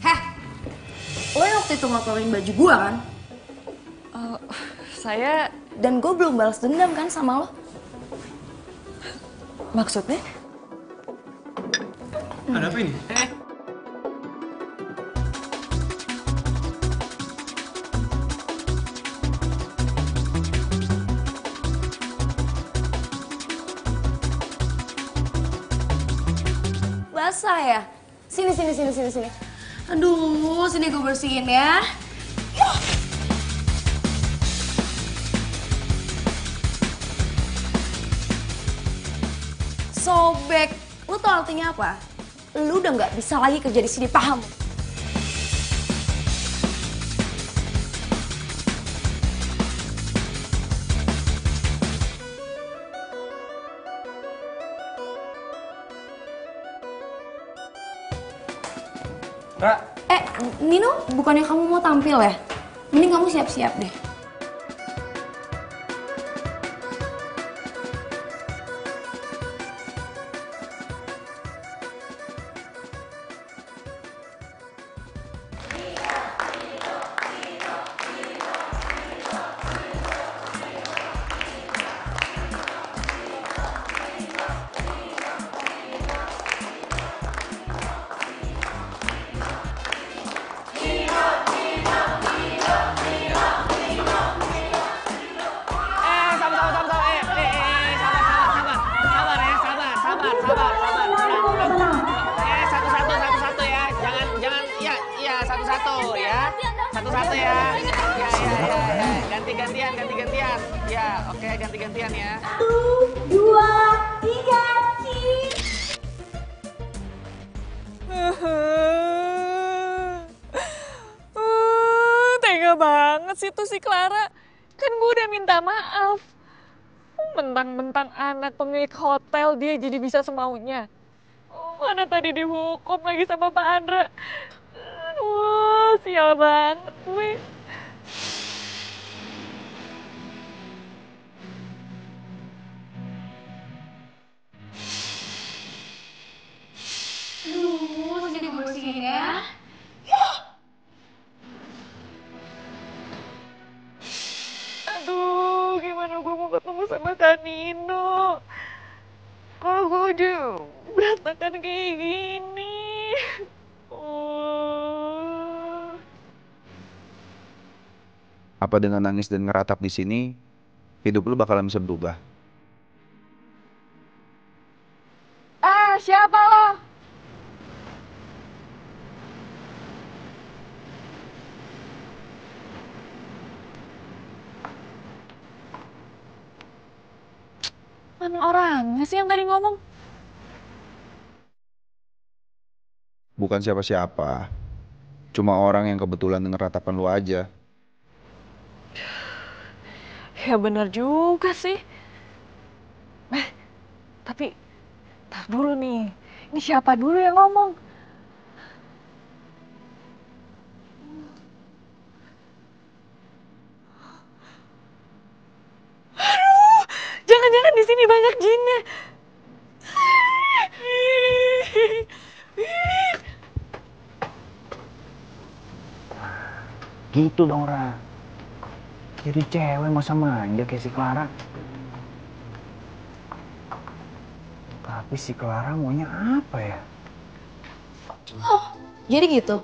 Heh, lo yang waktu itu ngotorin baju gua kan? Saya... Dan gue belum balas dendam kan sama lo? Maksudnya? Ada apa ini? Basah ya? Sini. Aduh, sini gue bersihin ya. Sobek. Lu tau artinya apa? Lu udah nggak bisa lagi kerja di sini, paham? Ra. Nino, bukannya kamu mau tampil ya? Mending kamu siap-siap deh. Satu-satu ya. Ya. Ganti-gantian. Ya, oke, ganti-gantian ya. 1, 2, 3, Tega banget sih tuh si Clara. Kan gue udah minta maaf. Mentang-mentang anak pemilik hotel dia jadi bisa semaunya. Mana tadi dihukum lagi sama Pak Andra. Wah, sial banget gue. Aduh, sini gue bersihin ya. Aduh, gimana gue mau ketemu sama Kak Nino? Kalau gue udah berantakan kayak gini. Apa dengan nangis dan ngeratap di sini, hidup lu bakalan bisa berubah? Siapa lo? Mana orangnya sih yang tadi ngomong? bukan siapa-siapa. Cuma orang yang kebetulan denger ratapan lu aja. Ya bener juga sih. Tapi, tar dulu nih. Ini siapa dulu yang ngomong? Aduh, jangan-jangan di sini banyak jinnya. Gitu dong, Ra. Jadi cewek masa manja kayak si Clara. Tapi si Clara maunya apa ya? Oh, jadi gitu?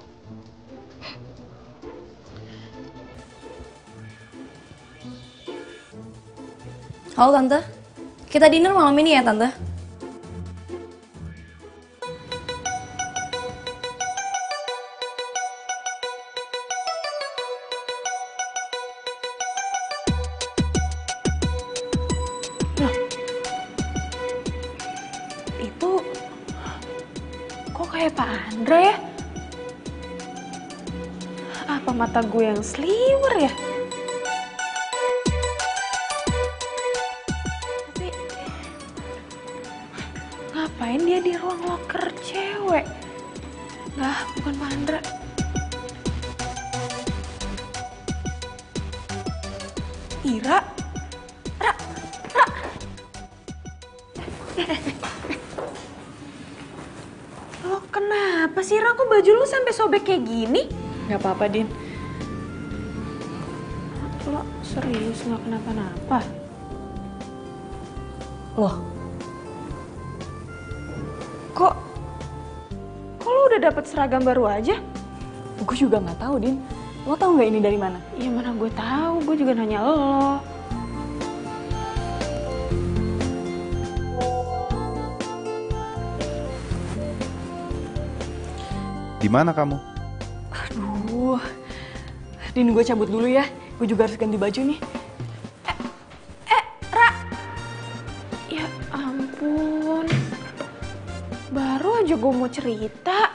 Halo Tante, kita dinner malam ini ya Tante? Itu kok kayak Pak Andra ya? Apa mata gue yang sliwer ya? Tapi ngapain dia di ruang loker cewek? Nah, bukan Pak Andra. Ira? Lo kenapa sih, Ra? Kok baju lu sampai sobek kayak gini? Gak apa-apa, Din. Lo serius nggak kenapa-napa? Loh, Kok lo udah dapet seragam baru aja? gue juga nggak tahu, Din. Lo tau nggak ini dari mana? Ya mana gue tahu, gue juga nanya lo. Di mana kamu? Aduh, Din, gue cabut dulu ya. Gue juga harus ganti baju nih. Ya ampun, baru aja gue mau cerita.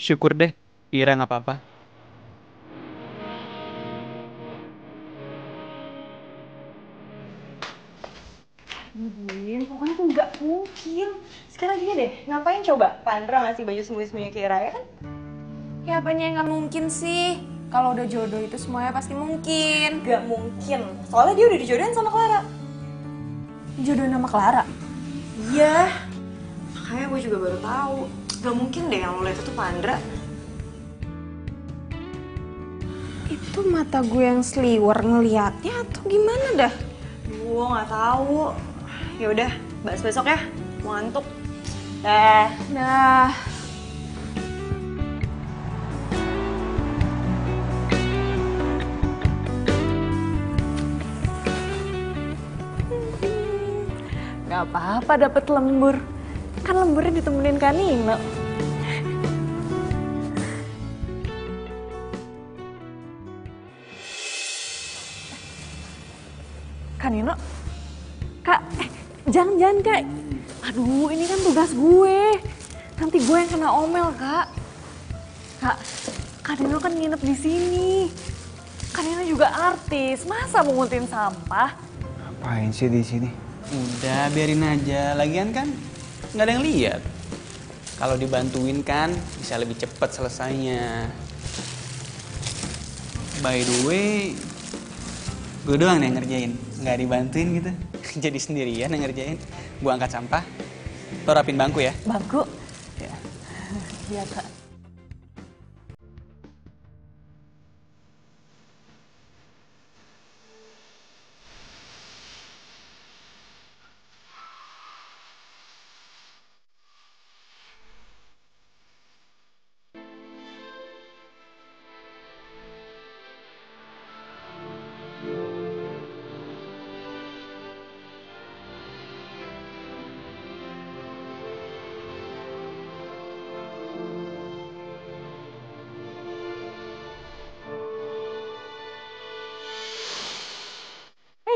Syukur deh, Ira nggak apa-apa. Din, pokoknya tuh nggak mungkin. Sekarang gini deh, ngapain coba Pandra ngasih baju sembunyi-sembunyi ke Ira, ya kan? Ya apanya yang gak mungkin sih? Kalau udah jodoh itu semuanya pasti mungkin. Gak mungkin, soalnya dia udah dijodohin sama Clara. Jodohin sama Clara? Iya, makanya gue juga baru tahu. Gak mungkin deh yang lo lihat itu Pandra. Itu mata gue yang sliwer ngeliatnya atau gimana dah? Gue nggak tahu. Ya udah, bahas besok ya. Mau ngantuk. Dah. Dah. Gak apa-apa dapet lembur. Kan lemburnya ditemenin Kak Nino. Kak Nino? Kak, jangan Kak. Aduh, ini kan tugas gue. Nanti gue yang kena omel, Kak. Kak Nino kan nginep di sini. Kak Nino juga artis, masa mengutin sampah? Ngapain sih di sini? Udah, biarin aja. Lagian kan nggak ada yang lihat. Kalau dibantuin kan bisa lebih cepat selesainya. By the way, gue doang nih yang ngerjain. Nggak dibantuin gitu. Jadi sendirian yang ngerjain. Gue angkat sampah. Lo rapin bangku ya. Bangku? Ya. Iya, Kak.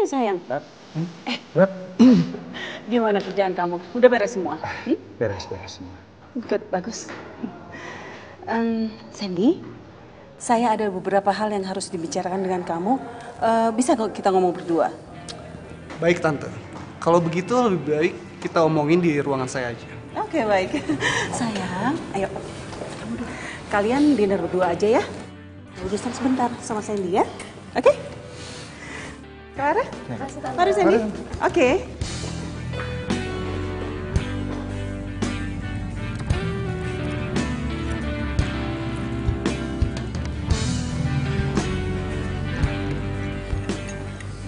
sayang. Gimana kerjaan kamu? Udah beres semua? Beres semua. Good, bagus. Sandy, saya ada beberapa hal yang harus dibicarakan dengan kamu. Bisa kok kita ngomong berdua? Baik Tante, kalau begitu lebih baik kita omongin di ruangan saya aja. Oke, baik. Sayang, ayo. Kalian dinner berdua aja ya. Urusan sebentar sama Sandy ya. Oke? Clara? Mari Sandy. Oke.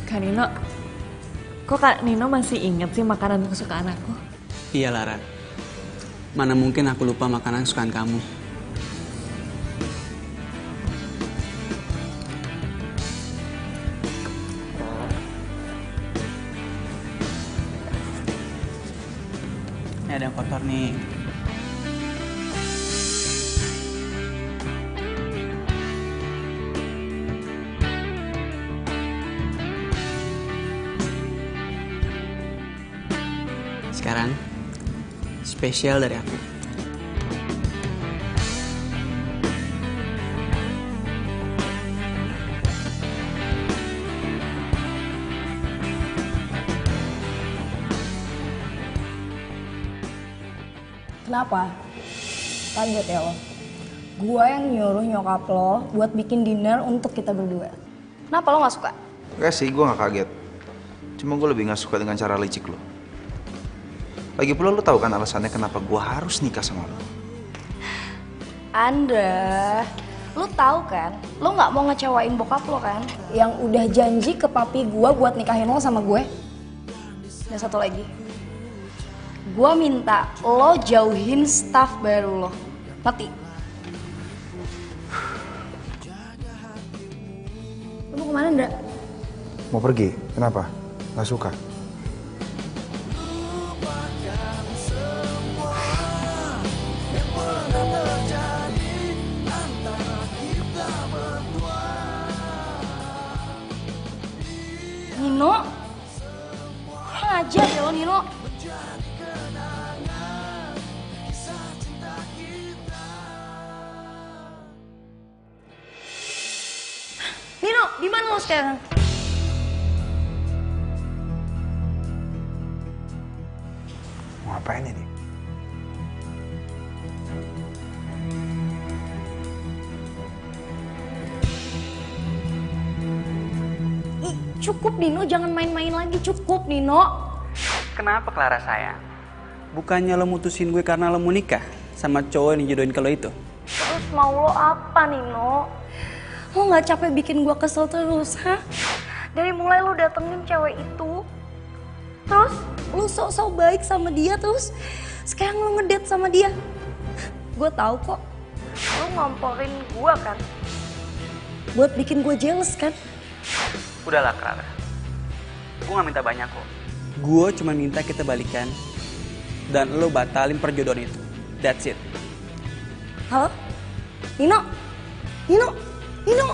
Kak Nino, kok Kak Nino masih inget sih makanan kesukaan aku? Iya Lara, mana mungkin aku lupa makanan kesukaan kamu. Ini ada yang kotor nih. Sekarang, spesial dari aku. Kenapa? Kaget ya lo? Gua yang nyuruh nyokap lo buat bikin dinner untuk kita berdua. Kenapa lo gak suka? Enggak sih, gue gak kaget. Cuma gue lebih gak suka dengan cara licik lo. Lagi pula lo tahu kan alasannya kenapa gue harus nikah sama lo? Andra, lo tahu kan? Lo nggak mau ngecewain bokap lo kan? Yang udah janji ke papi gua buat nikahin lo sama gue. Dan satu lagi, gua minta lo jauhin staff baru lo. Ngerti? Lo mau kemana, Andra? Mau pergi? Kenapa? Gak suka? Nino, kurang ajar ya lo Nino. Nino, di mana lo sekarang? Mau ngapain ini? Cukup Nino, jangan main-main lagi. Cukup Nino. Kenapa Clara sayang? Bukannya lo mutusin gue karena lo mau nikah sama cowok yang dijodohin ke lo itu? Terus mau lo apa Nino? Lo gak capek bikin gue kesel terus, hah? Dari mulai lo datengin cewek itu, terus lo sok-sok baik sama dia, terus sekarang lo ngedate sama dia. Gue tahu kok, lo ngomporin gue kan? Buat bikin gue jealous kan? Udahlah Clara, gue gak minta banyak kok. Gue cuma minta kita balikan dan lo batalin perjodohan itu. That's it. Halo? Nino? Nino? Nino?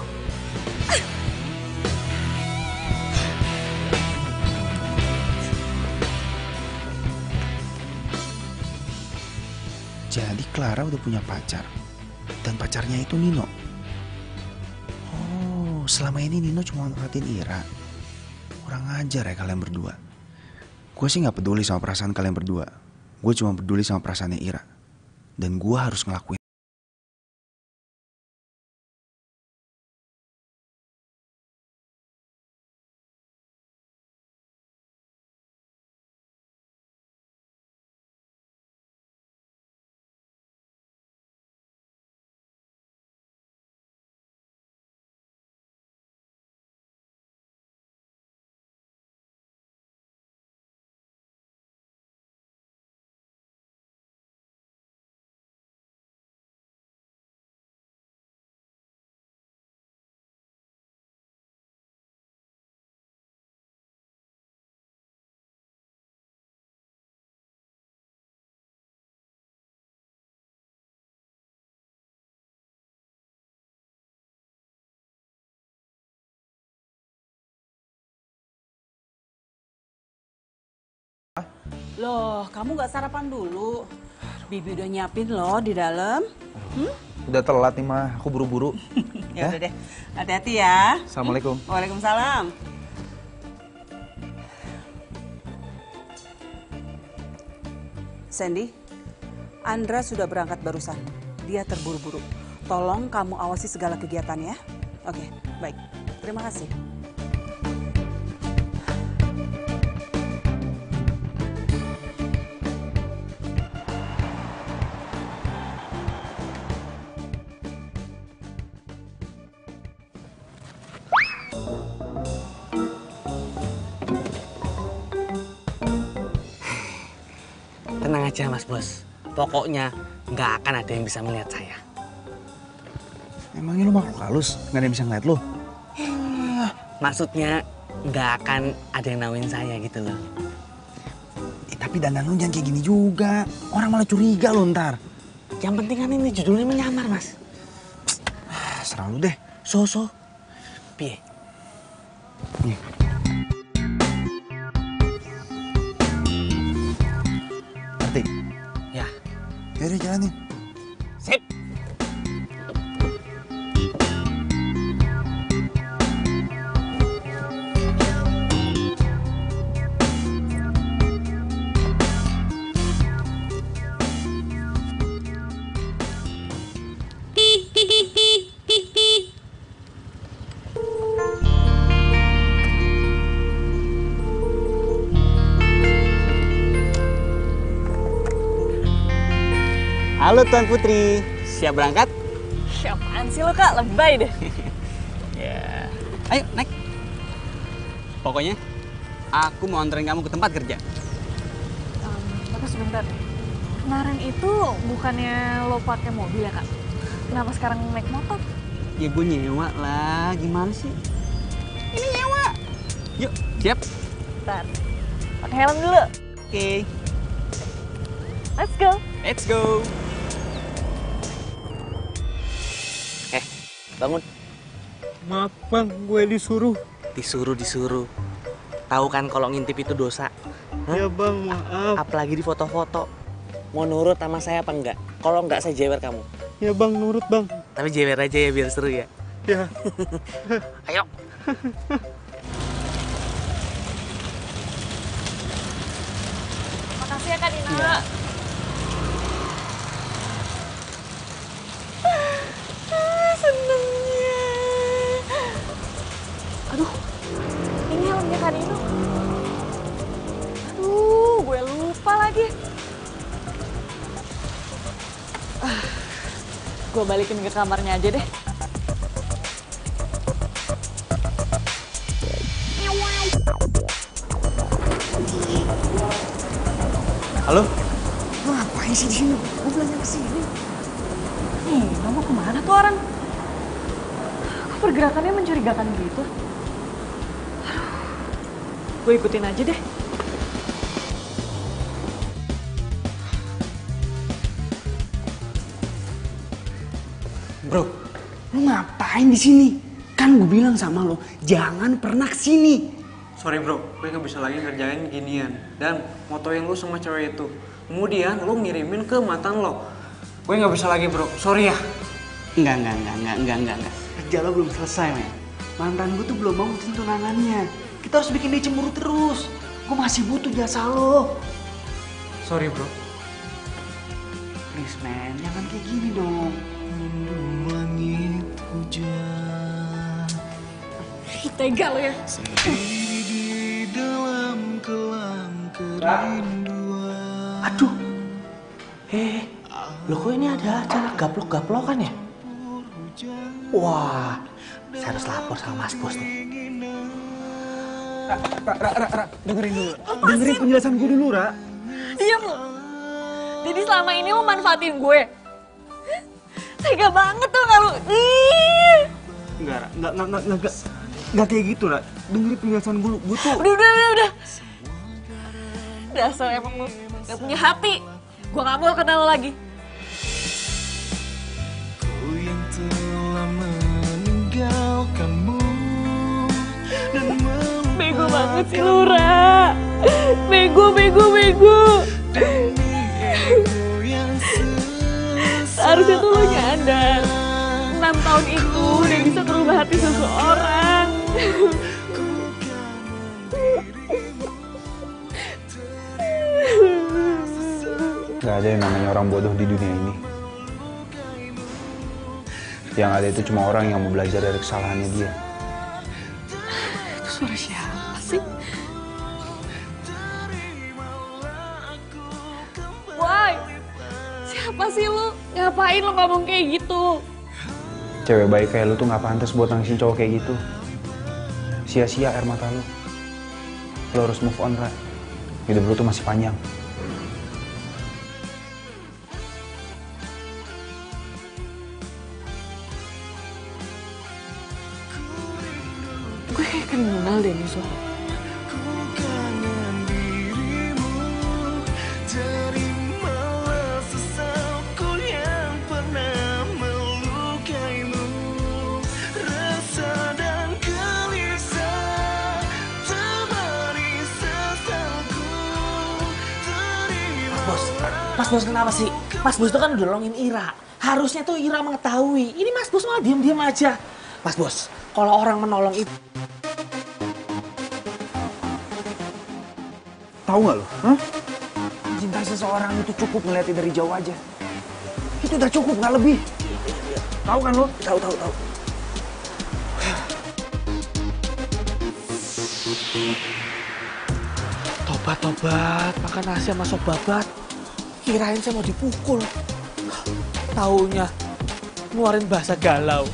Jadi Clara udah punya pacar. Dan pacarnya itu Nino. Oh, selama ini Nino cuma manfaatin Ira. Kurang ajar ya kalian berdua. Gue sih gak peduli sama perasaan kalian berdua. Gue cuma peduli sama perasaannya Ira. Dan gue harus ngelakuin Loh, kamu nggak sarapan dulu? Bibi udah nyiapin loh di dalam. Udah telat nih mah, aku buru-buru. Ya udah deh, hati-hati ya. Assalamualaikum. Waalaikumsalam. Sandy, Andra sudah berangkat barusan. Dia terburu-buru. Tolong kamu awasi segala kegiatannya. Oke, baik. Terima kasih. Tenang aja Mas Bos, pokoknya nggak akan ada yang bisa melihat saya. Emangnya lu makhluk halus? Nggak ada yang bisa ngeliat lu? Maksudnya nggak akan ada yang nauin saya gitu loh. Tapi dandan lu jangan kayak gini juga. Orang malah curiga lu ntar. Yang penting kan ini judulnya menyamar Mas. Serah lu deh. So. Piye? Nih. Ngerti? Ya. Yaudah jalanin. Sip. Halo Tuan Putri, siap berangkat? Siapaan sih lo Kak? Lebay deh. Ya. Ayo naik. Pokoknya aku mau anterin kamu ke tempat kerja. Tapi sebentar. Kemarin itu bukannya lo pakai mobil ya Kak? Kenapa sekarang naik motor? Ya gue nyewa lah, gimana sih? Ini nyewa. Yuk, siap? Bentar. Pakai helm dulu. Oke. Let's go. Let's go. Bangun. Maaf bang, gue disuruh. Disuruh. Tahu kan kalau ngintip itu dosa. Hah? Ya bang, maaf. Apalagi di foto-foto. Mau nurut sama saya apa enggak? Kalau enggak saya jewer kamu. Ya bang, nurut bang. Tapi jewer aja ya biar seru ya. Ya. Ayo. Makasih ya Kak Dina. Ya. Senengnya. Aduh, ini helmnya Kak Dino. Aduh, gue lupa lagi. Gue balikin ke kamarnya aja deh. Halo? Lo ngapain sih di sini? Gue bilangnya kesini. Nih, lo mau kemana tuh orang? Kok pergerakannya mencurigakan gitu? Gue ikutin aja deh. Bro, lu ngapain di sini? Kan gue bilang sama lo, jangan pernah kesini. Sorry bro, gue gak bisa lagi ngerjain ginian. Dan motoin lu sama cewek itu. Kemudian lu ngirimin ke mantan lo. Gue gak bisa lagi bro, sorry ya. Enggak. Kerja lo belum selesai, men. Mantan gue tuh belum mau mutusin tunangannya. Kita harus bikin dia cemburu terus. Gue masih butuh jasa lo. Sorry bro. Please, men, jangan kayak gini dong. Langit hujan. Tega lo ya. Di dalam kelam kerinduan. Aduh. Loh kok ini ada acara gaplok-gaplokan ya? Wah, saya harus lapor sama Mas Bos nih. Ra, dengerin dulu. Dengerin penjelasan gue dulu, Ra. Diam lo. Jadi selama ini lo manfaatin gue. Tega banget tuh gak lo. Enggak, Ra. Enggak kayak gitu, Ra. Dengerin penjelasan gue tuh. Udah. Dasar emang lo gak punya hati. Gue gak mau kenal lo lagi. Ku yang telah meninggalkanmu dan Bego banget sih lu, Ra. Bego. Seharusnya tuh lo nyadar 6 tahun itu udah bisa merubah hati seseorang. Gak ada yang namanya orang bodoh di dunia ini. Yang ada itu cuma orang yang mau belajar dari kesalahannya dia. Itu suara siapa sih? Woi, siapa sih lu? Ngapain lu ngomong kayak gitu? Cewek baik kayak lu tuh gak pantas buat nangisin cowok kayak gitu. Sia-sia air mata lu. Lu harus move on, Ra. Hidup lu tuh masih panjang. Gue kayak kenal deh nih suara. Mas Bos kenapa sih? Mas Bos itu kan udah nolongin Ira. Harusnya tuh Ira mengetahui. Ini Mas Bos malah diem-diem aja. Mas Bos, kalau orang menolong itu... Tahu nggak lo? Huh? Cinta seseorang itu cukup ngeliatin dari jauh aja. Itu udah cukup, nggak lebih. Tahu kan lo? Tahu. Tobat, makan nasi sama sop babat. Kirain saya mau dipukul. Taunya ngeluarin bahasa galau.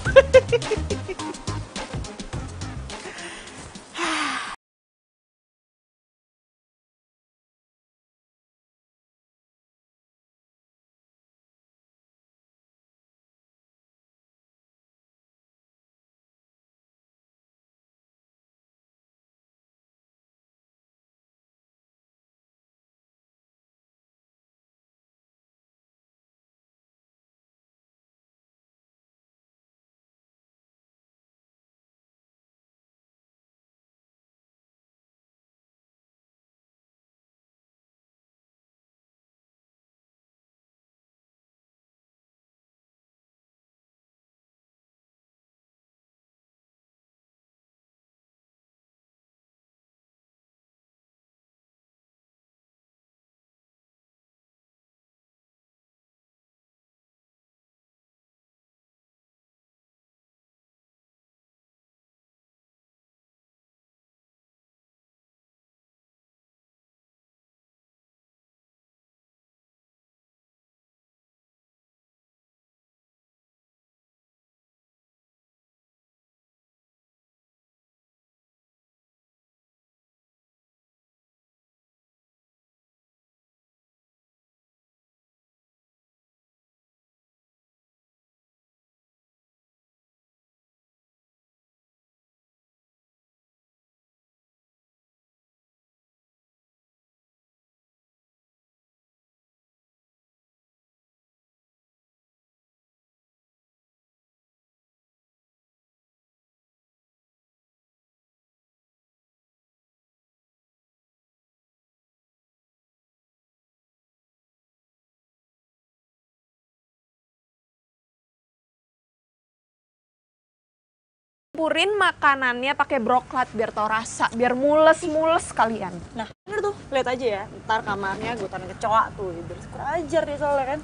Campurin makanannya pakai broklat biar tau rasa, biar mules kalian. Nah, bener tuh, lihat aja ya. Ntar kamarnya gue taruh kecoa tuh, biar kurang ajar dia soalnya kan.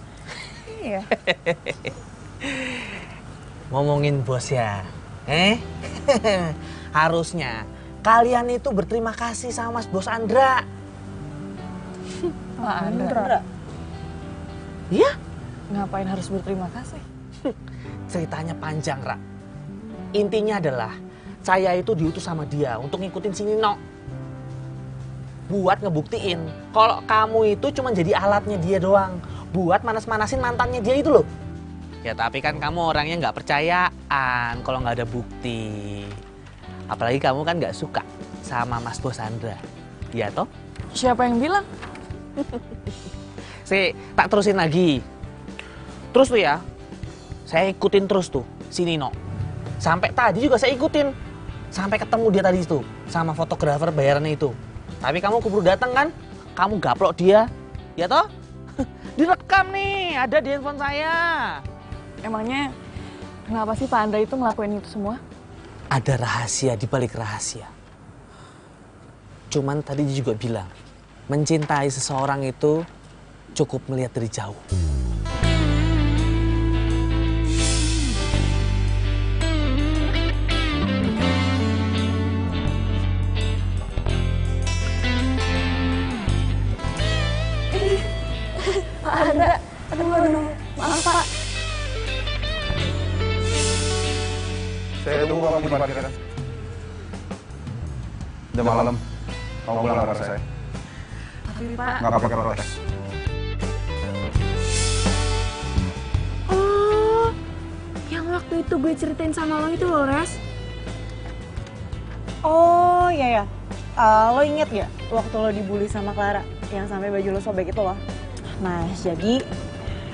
Iya. Ngomongin bos ya, harusnya kalian itu berterima kasih sama Mas Bos Andra. Andra? Iya? Ngapain harus berterima kasih? Ceritanya panjang, Ra. Intinya adalah, saya itu diutus sama dia untuk ngikutin si Nino. Buat ngebuktiin kalau kamu itu cuma jadi alatnya dia doang. Buat manas-manasin mantannya dia itu loh. Ya tapi kan kamu orangnya nggak percayaan kalau nggak ada bukti. Apalagi kamu kan nggak suka sama Mas Bos Andra. Iya toh? Siapa yang bilang? Tak terusin lagi. Terus tuh ya, saya ikutin terus tuh si Nino. Sampai tadi juga saya ikutin. Sampai ketemu dia tadi tuh sama fotografer bayarannya itu. Tapi kamu keburu datang kan? Kamu gaplok dia, ya toh? Direkam nih, ada di handphone saya. Emangnya kenapa sih Pak Andra itu ngelakuin itu semua? Ada rahasia di balik rahasia. Cuman tadi dia juga bilang, mencintai seseorang itu cukup melihat dari jauh. Pak Andra, aduh, maaf Pak. Saya tunggu kamu di parkiran. Udah malam, kamu pulang ke saya. Tapi Pak. Nggak pakai protes. Oh, yang waktu itu gue ceritain sama lo itu loh, Res. Oh iya ya, lo inget gak waktu lo dibully sama Clara yang sampai baju lo sobek itu loh? Nah jadi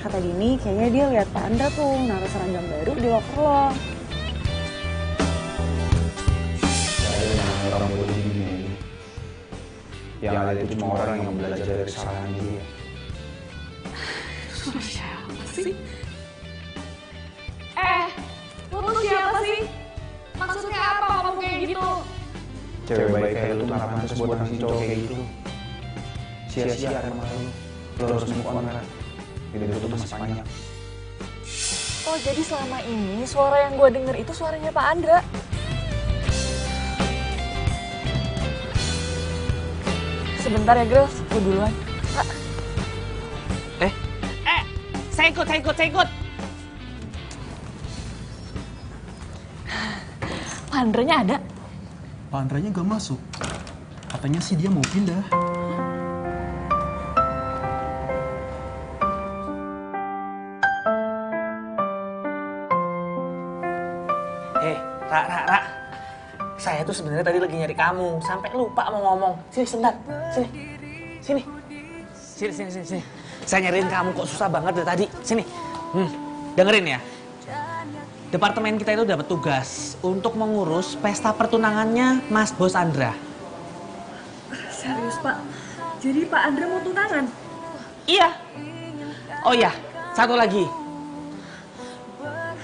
kata Dini kayaknya dia lihat Pak Andra tuh naruh seragam baru di loker lo. Orang bodoh ini, yang ada itu cuma orang yang belajar dari kesalahan dia. Suara siapa sih? Lo siapa sih? Maksudnya apa ngomong kayak gitu? Cewek baik kayak lu tuh gak pantas buat ngasih cowok kayak gitu. Sia-sia karena lu. Lu harus move on kan. Hidup lu tuh masih panjang. Oh jadi selama ini suara yang gue denger itu suaranya Pak Andra. Sebentar ya Grace, gue duluan. Saya ikut. Pak Andranya ada? Pak Andranya gak masuk. Katanya sih dia mau pindah. Ra. Saya tuh sebenarnya tadi lagi nyari kamu, sampai lupa mau ngomong. Sini sebentar, sini. Saya nyariin kamu kok susah banget dari tadi. Sini, dengerin ya. Departemen kita itu dapat tugas untuk mengurus pesta pertunangannya Mas Bos Andra. Serius Pak? Jadi Pak Andra mau tunangan? Iya. Oh iya, satu lagi.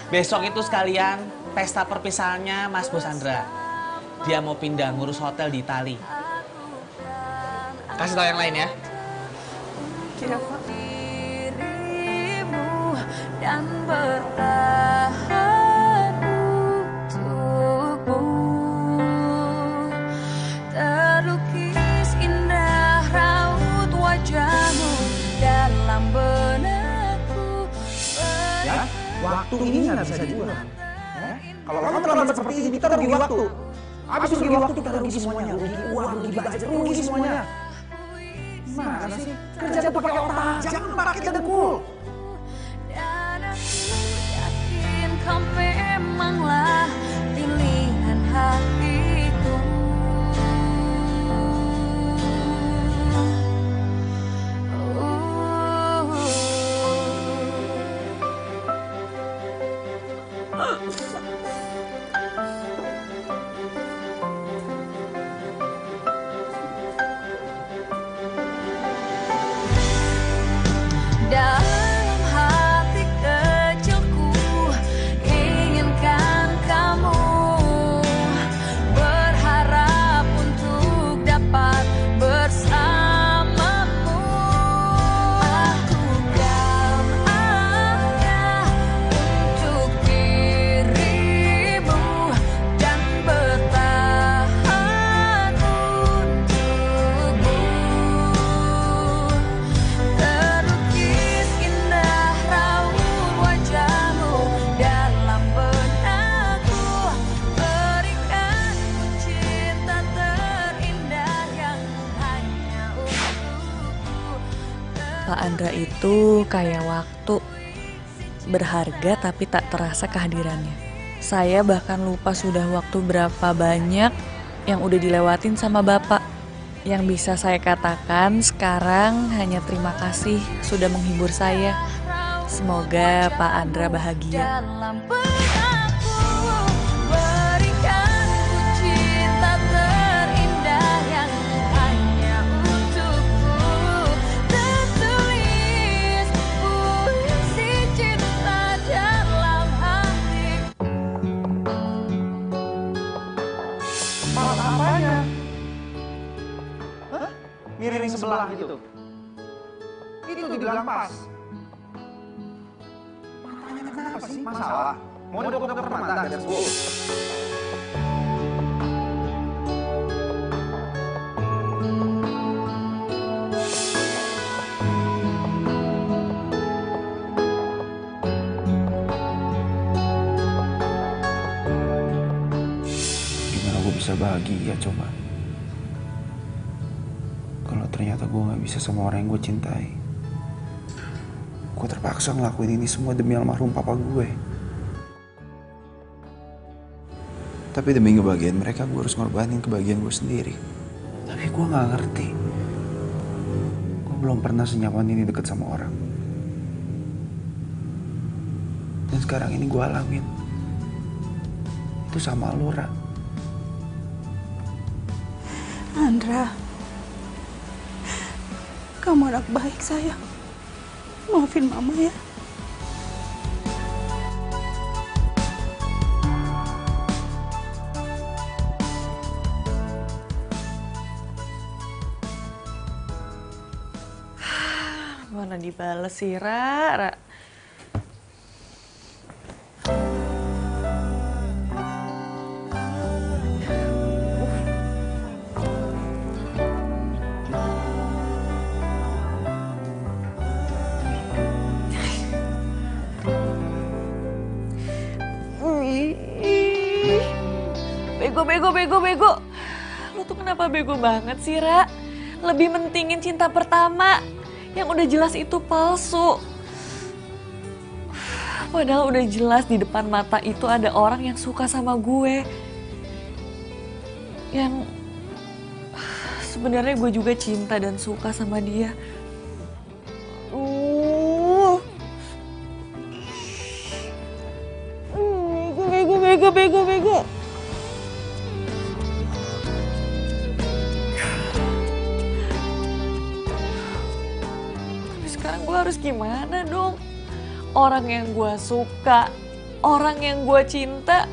Besok itu sekalian pesta perpisahannya Mas Bos Andra. Dia mau pindah ngurus hotel di Itali. Kasih tau yang lain ya. Kira Pak. Dan bertahan untukmu, terlukis indah raut wajahmu dalam benakku. Ya, waktu ini nggak bisa diulang. Kalau kamu terlambat seperti ini, kita rugi waktu. Habis rugi waktu kita rugi semuanya, rugi uang, rugi budget, rugi semuanya. Mana sih? Kerja tuh pakai otak, jangan pakai dengkul. Kau memanglah pilihan hatiku. Dalam hati kecilku inginkan kamu, berharap untuk dapat bersamamu. Aku kan ada untuk dirimu dan bertahan untukmu. Terlukis indah raut wajahmu dalam benakku, berikan cinta terindah yang hanya untukku. Pak Andra itu kayak waktu, berharga tapi tak terasa kehadirannya. Saya bahkan lupa sudah waktu berapa banyak yang udah dilewatin sama Bapak. Yang bisa saya katakan sekarang hanya terima kasih sudah menghibur saya. Semoga Pak Andra bahagia. Dalam benakku, berikan cinta terindah yang hanya piring sebelah gitu. Itu dibilang pas. Matanya kenapa sih? Masalah? Mau dibawa ke dokter mata dari gue? Gimana gue bisa bahagia coba? Kalau ternyata gue gak bisa sama orang yang gue cintai. Gue terpaksa ngelakuin ini semua demi almarhum papa gue. Tapi demi kebahagiaan mereka, gue harus ngorbanin kebahagiaan gue sendiri. Tapi gue gak ngerti. Gue belum pernah senyaman ini deket sama orang. Dan sekarang ini gue alamin. Itu sama lo, Ra. Andra, kamu anak baik, sayang. Maafin mama ya. Mana dibales sih, Ra? Bego. Lu tuh kenapa bego banget sih, Ra? Lebih mentingin cinta pertama. Yang udah jelas itu palsu. Padahal udah jelas di depan mata itu ada orang yang suka sama gue. Yang sebenarnya gue juga cinta dan suka sama dia. Bego. Sekarang gue harus gimana dong? Orang yang gue suka, orang yang gue cinta,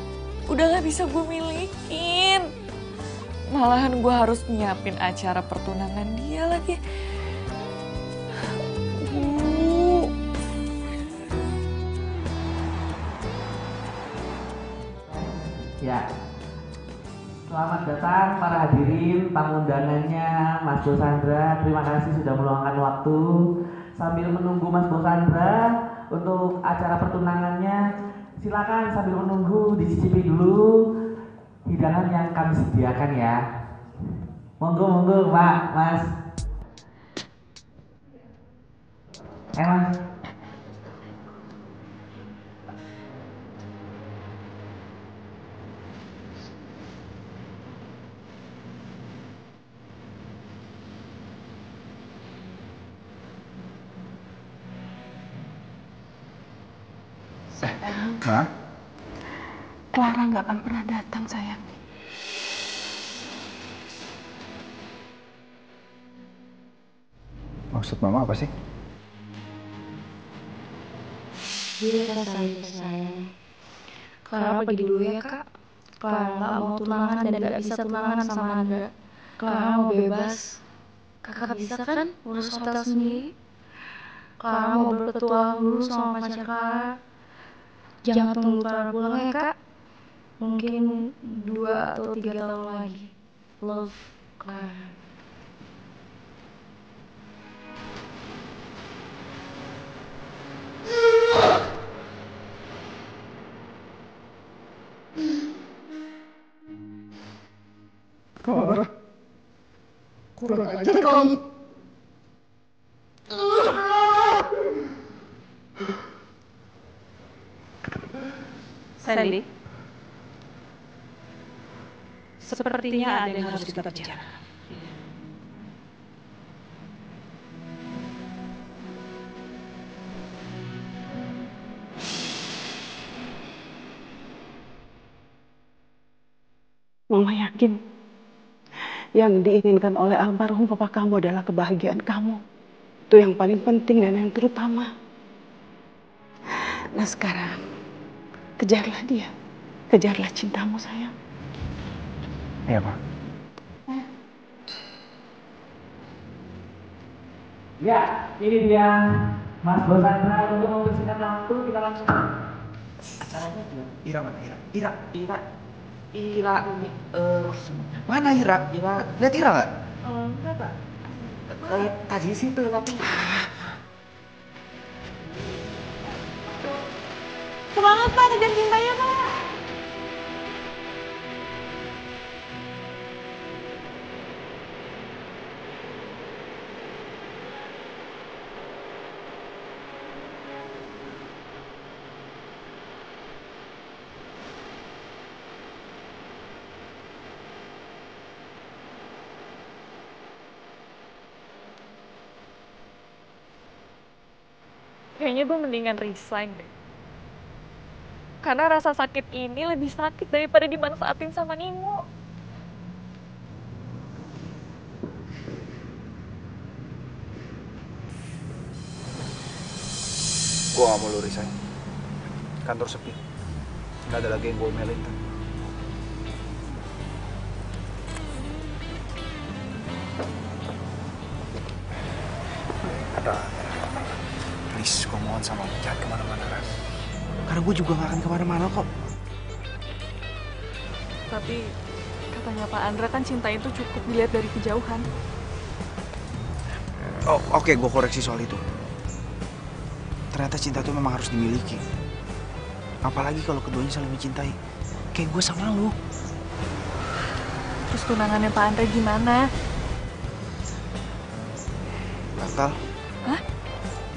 udah gak bisa gue milikin. Malahan gue harus nyiapin acara pertunangan dia lagi. Ya, selamat datang para hadirin, tamu undangannya Mas Bosandra. Terima kasih sudah meluangkan waktu. Sambil menunggu Mas Bosandra untuk acara pertunangannya, silakan sambil menunggu dicicipi dulu hidangan yang kami sediakan ya. Monggo Pak, Mas. Mas. Hah? Clara nggak akan pernah datang, sayang. Maksud mama apa sih? Dia sayang. Clara pergi dulu ya, Kak. Clara nggak mau tunangan dan nggak bisa tunangan sama Andra. Clara mau bebas. Kakak bisa kan urus hotel sendiri? Clara mau berpetualang dulu sama pacar Clara. Jangan tunggu Clara pulang ya, Kak. Mungkin 2 atau 3 tahun lagi. Love, Clara. Clara, kurang ajar kamu. Sandy, sepertinya ada yang harus kita bicarakan. Mama yakin yang diinginkan oleh almarhum papa kamu adalah kebahagiaan kamu. Itu yang paling penting dan yang terutama. Nah sekarang, kejarlah dia. Kejarlah cintamu, sayang. Iya, Pak. Ya, ini dia Mas Bosandra untuk membersihkan waktu. Kita langsung acaranya juga. Ira mana? Ira. Mana Ira? Lihat Ira nggak? Enggak, Pak. Tadi situ tapi Semangat Pak, kejar cintanya Pak. Kayaknya gue mendingan resign deh. Karena rasa sakit ini lebih sakit daripada dimanfaatin sama Nino. Gue gak mau lu resign. Kantor sepi. Gak ada lagi yang gue omelin. Please, gue mohon sama lu, jangan kemana-mana, Ras. Karena gue juga gak akan kemana-mana kok. Tapi katanya Pak Andra kan cinta itu cukup dilihat dari kejauhan. Oh, oke, gue koreksi soal itu. Ternyata cinta itu memang harus dimiliki. Apalagi kalau keduanya saling mencintai. Kayak gue sama lu. Terus tunangannya Pak Andra gimana? Batal. Hah?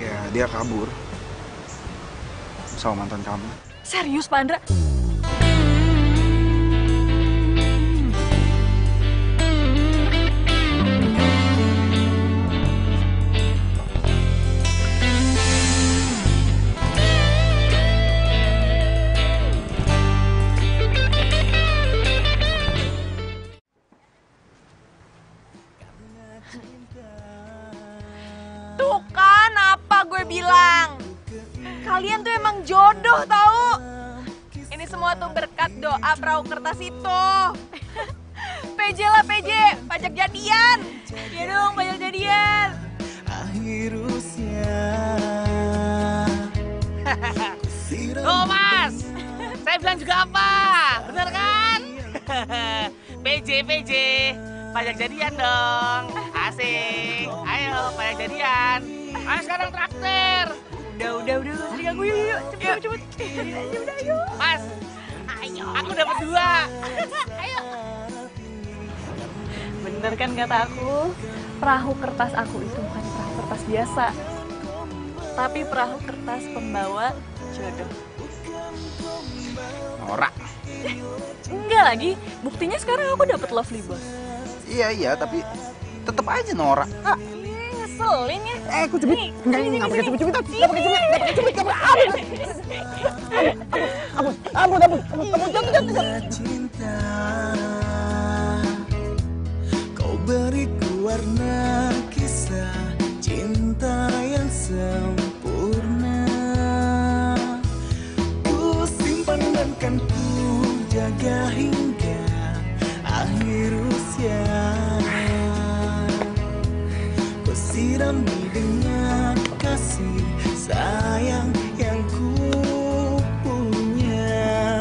Ya, dia kabur. Sama mantan kamu. Serius Pak Andra? Tuh kan apa gue bilang. Kalian tuh emang jodoh tau. Ini semua tuh berkat doa perahu kertas itu. PJ lah PJ, pajak jadian. Iya dong, pajak jadian. Akhir usia. Tuh Mas, saya bilang juga apa? Bener kan? PJ, pajak jadian dong. Asik. Ayo, pajak jadian. Ayo sekarang traktir. Udah, tadi ganggu yuk. Cepet. Udah, yuk. Mas, ayo. Aku dapat 2. Ayo. Bener kan kata aku? Perahu kertas aku itu bukan perahu kertas biasa. Tapi perahu kertas pembawa jodoh. Norak. Enggak lagi, buktinya sekarang aku dapat lovely boss. Iya, tapi tetep aja norak. Ngeselin ya. Aku cubit. Enggak pakai cubit-cubitan. Enggak pakai cubit. Ampun. Cinta, kau beriku warna kisah cinta yang sempurna. Ku simpan dan kan ku jaga hingga akhir usia. Ku sirami dengan kasih sayang yang ku punya.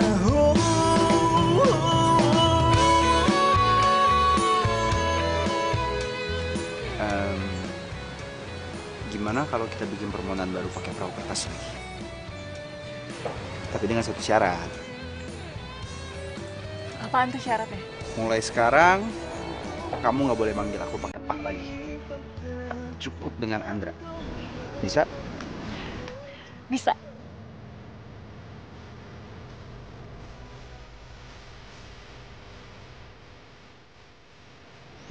Gimana kalau kita bikin permohonan baru pakai perahu kertas lagi? Tapi dengan satu syarat. Apaan tuh syaratnya? Mulai sekarang, kamu nggak boleh manggil aku pakai Pak lagi. Cukup dengan Andra. Bisa? Bisa.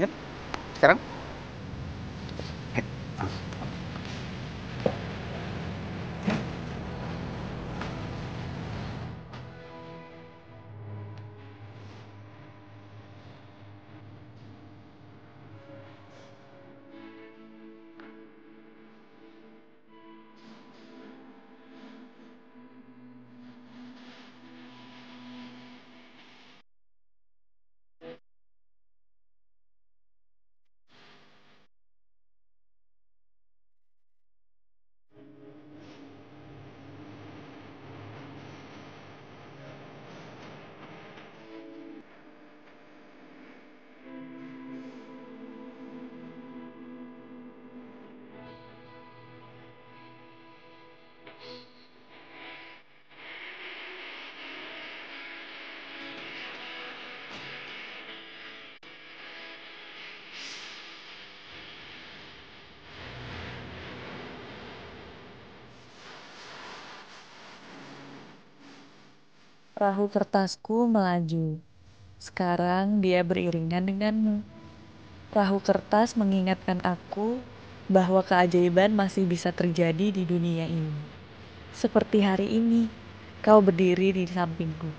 Yap. Sekarang? Perahu kertasku melaju. Sekarang dia beriringan denganmu. Perahu kertas mengingatkan aku bahwa keajaiban masih bisa terjadi di dunia ini. Seperti hari ini, kau berdiri di sampingku.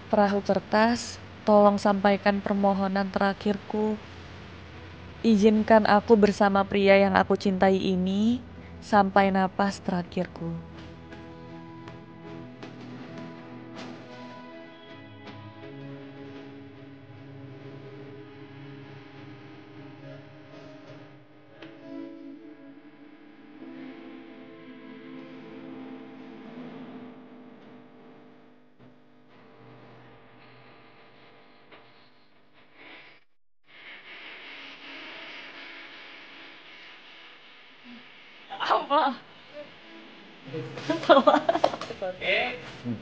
Perahu kertas, tolong sampaikan permohonan terakhirku. Izinkan aku bersama pria yang aku cintai ini sampai napas terakhirku.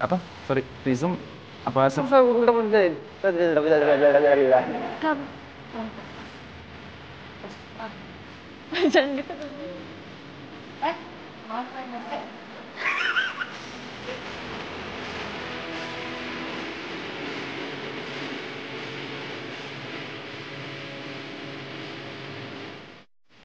Apa? Sorry, Rizum apa Jangan gitu dong. Maaf.